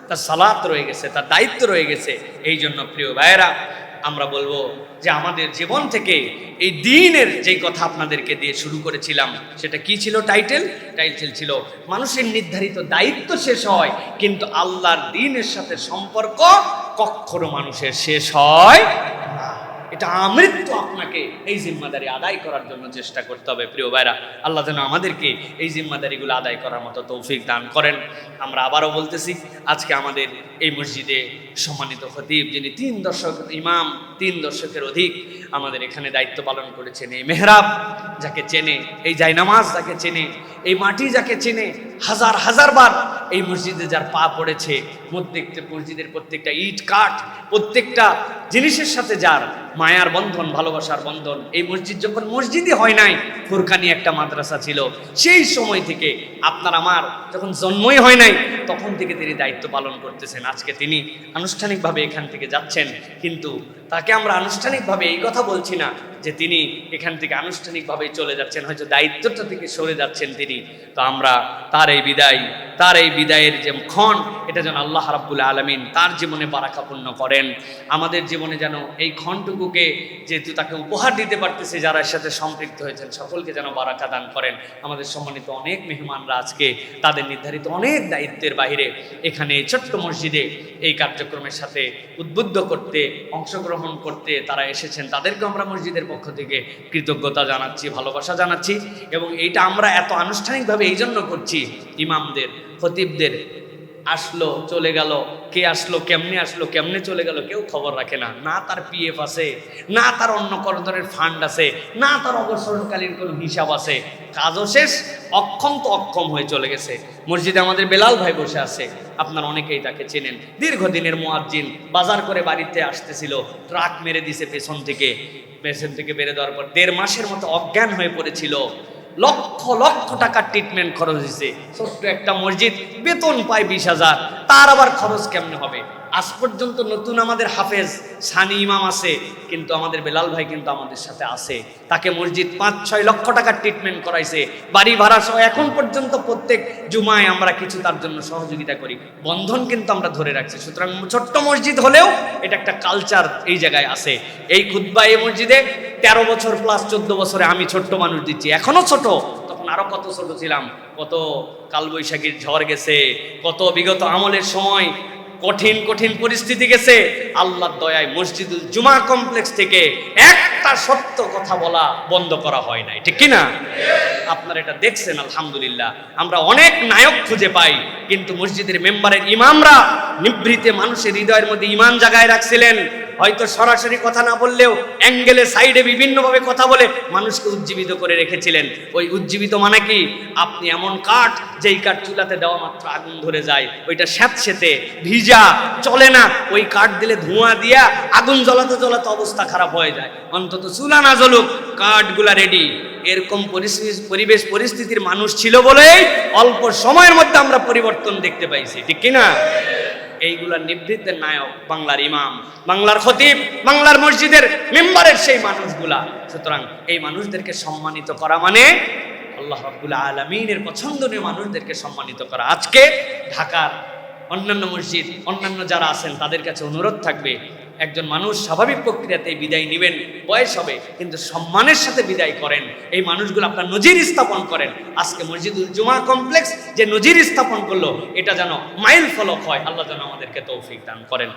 তার সালাত রয়ে গেছে, তার দায়িত্ব রয়ে গেছে। এই জন্য প্রিয় ভাইয়েরা, আমরা বলবো যে আমাদের জীবন থেকে এই দ্বীনের যেই কথা আপনাদেরকে দিয়ে শুরু করেছিলাম, সেটা কি ছিল? টাইটেল ছিল মানুষের নির্ধারিত দায়িত্ব শেষ হয়, কিন্তু আল্লাহর দ্বীনের সাথে সম্পর্ক কখনো মানুষের শেষ হয় না। এটা আমৃত্যু আপনাকে এই জিম্মাদারি আদায় করার জন্য চেষ্টা করতে হবে। প্রিয় ভাইরা, আল্লাহ যেন আমাদেরকে এই জিম্মাদারিগুলো আদায় করার মতো তৌফিক দান করেন। আমরা আবারও বলতেছি, আজকে আমাদের এই মসজিদে সম্মানিত খতিব, যিনি 3 দশক ইমাম, 3 দশকের অধিক আমাদের এখানে দায়িত্ব পালন করেছেন, এই মেহরাব যাকে চেনে, এই জায়নামাজ যাকে চেনে, এই মাটি যাকে চেনে, হাজার হাজার বার এই মসজিদে যার পা পড়েছে, প্রত্যেকটা মসজিদের প্রত্যেকটা ইট কাঠ, প্রত্যেকটা জিনিসের সাথে যার মায়ার বন্ধন, ভালোবাসার বন্ধন। এই মসজিদ যখন মসজিদই হয় নাই, ফুরকানি একটা মাদ্রাসা ছিল, সেই সময় থেকে আপনার আমার যখন জন্মই হয় নাই, তখন থেকে তিনি দায়িত্ব পালন করতেছেন। আজকে তিনি আনুষ্ঠানিকভাবে এখান থেকে যাচ্ছেন, কিন্তু তাকে আমরা আনুষ্ঠানিকভাবে এই কথা বলছি না যে তিনি এখান থেকে আনুষ্ঠানিকভাবে চলে যাচ্ছেন, হয়তো দায়িত্বটা থেকে সরে যাচ্ছেন তিনি। তো আমরা তার এই বিদায়ের যে ক্ষণ, এটা যেন আল্লাহ রাব্বুল আলামিন তার জীবনে বারাকাপূর্ণ করেন। আমাদের জীবনে যেন এই ক্ষণটুকুকে, যেহেতু তাকে উপহার দিতে পারতেছে, যারা এর সাথে সম্পৃক্ত হয়েছেন সকলকে যেন বারাকা দান করেন। আমাদের সম্মানিত অনেক মেহমানরা আজকে তাদের নির্ধারিত অনেক দায়িত্বের বাইরে এখানে এই ছোট্ট মসজিদে এই কার্যক্রমের সাথে উদ্বুদ্ধ করতে, অংশগ্রহণ করতে তারা এসেছেন। তাদেরকে আমরা মসজিদের পক্ষ থেকে কৃতজ্ঞতা জানাচ্ছি, ভালোবাসা জানাচ্ছি। এবং এইটা আমরা এত আনুষ্ঠানিকভাবে এই জন্য করছি, ইমামদের, খতিবদের আসলো চলে গেল, কে আসলো, কেমনে চলে গেল, কেউ খবর রাখে না। না তার পিএফ আছে, না তার অন্য কোনো ধরনের ফান্ড আছে, না তার অবসরকালীন কোনো হিসাব আছে। কাজও শেষ, অক্ষম তো অক্ষম হয়ে চলে গেছে। মসজিদে আমাদের বেলাল ভাই বসে আছে, আপনার অনেকেই তাকে চেনেন। দীর্ঘদিনের মুয়াজ্জিন, বাজার করে বাড়িতে আসতেছিল, ট্রাক মেরে দিছে পেছন থেকে বেড়ে দেওয়ার পর 1.5 মাসের মতো অজ্ঞান হয়ে পড়েছিল। লক্ষ লক্ষ টাকার ট্রিটমেন্ট খরচ হয়েছে। ছোট্ট একটা মসজিদ, বেতন পায় 20,000, তার আবার খরচ কেমনে হবে? আজ পর্যন্ত নতুন আমাদের হাফেজ সানি ইমাম আছে, কিন্তু আমাদের বেলাল ভাই কিন্তু আমাদের সাথে আছে। তাকে মসজিদ 5-6 লক্ষ টাকার ট্রিটমেন্ট করাইছে, বাড়ি ভাড়া সহ। এখন পর্যন্ত প্রত্যেক জুমায় আমরা কিছু তার জন্য সহযোগিতা করি, বন্ধন কিন্তু আমরা ধরে রাখছি। সুতরাং ছোট্ট মসজিদ হলেও এটা একটা কালচার এই জায়গায় আছে। এই খুতবা এই মসজিদে 13 বছর প্লাস 14 বছরে আমি ছোট্ট মানুষ দিচ্ছি, এখনো ছোট, তখন আরো কত ছোট ছিলাম, কত কালবৈশাখীর ঝড় গেছে, কত বিগত আমলের সময় কঠিন কঠিন পরিস্থিতি গেছে। আল্লাহর দয়ায় মসজিদুল জুমা কমপ্লেক্স থেকে একটা সত্য কথা বলা বন্ধ করা হয় নাই, ঠিক কিনা? আপনারা এটা দেখছেন, আলহামদুলিল্লাহ। আমরা অনেক নায়ক খুঁজে পাই, কিন্তু মসজিদের মেম্বারের ইমামরা নিভৃতে মানুষের হৃদয়ের মধ্যে ঈমান জাগায় রাখছিলেন। হয়তো সরাসরি কথা না বললেও অ্যাঙ্গেলে, সাইডে বিভিন্নভাবে কথা বলে মানুষকে উজ্জীবিত করে রেখেছিলেন। ওই উজ্জীবিত মানে কি? আপনি এমন কাঠ, যেই কাঠ চুলাতে দেওয়া মাত্র আগুন ধরে যায়, ওইটা স্যাঁতসেঁতে ভিজা, চলে না। ওই কাঠ দিলে ধোঁয়া দিয়া আগুন জ্বলাতে জ্বলাতে অবস্থা খারাপ হয়ে যায়। অন্তত চুলা না জ্বলুক, কাঠগুলা রেডি। এরকম পরিবেশ পরিস্থিতির মানুষ ছিল বলেই অল্প সময়ের মধ্যে আমরা পরিবর্তন দেখতে পাইছি, ঠিক কিনা? এইগুলা নিবৃত্তের নায়ক বাংলার ইমাম, বাংলার খতিব, বাংলার মসজিদের মেম্বারের সেই মানুষগুলা। সুতরাং এই মানুষদেরকে সম্মানিত করা মানে আল্লাহ রাব্বুল আলামিনের পছন্দনীয় মানুষদেরকে সম্মানিত করা। আজকে ঢাকার অন্যান্য মসজিদ, অন্যান্য যারা আছেন, তাদের কাছে অনুরোধ থাকবে, একজন মানুষ স্বাভাবিক প্রক্রিয়াতে বিদায় নেবেন, বয়স হবে, কিন্তু সম্মানের সাথে বিদায় করেন। এই মানুষগুলো আপনার নজির স্থাপন করেন। আজকে মসজিদুল জুমা কমপ্লেক্স যে নজির স্থাপন করলো, এটা যেন মাইল ফলক হয়। আল্লাহ যেন আমাদেরকে তৌফিক দান করেন।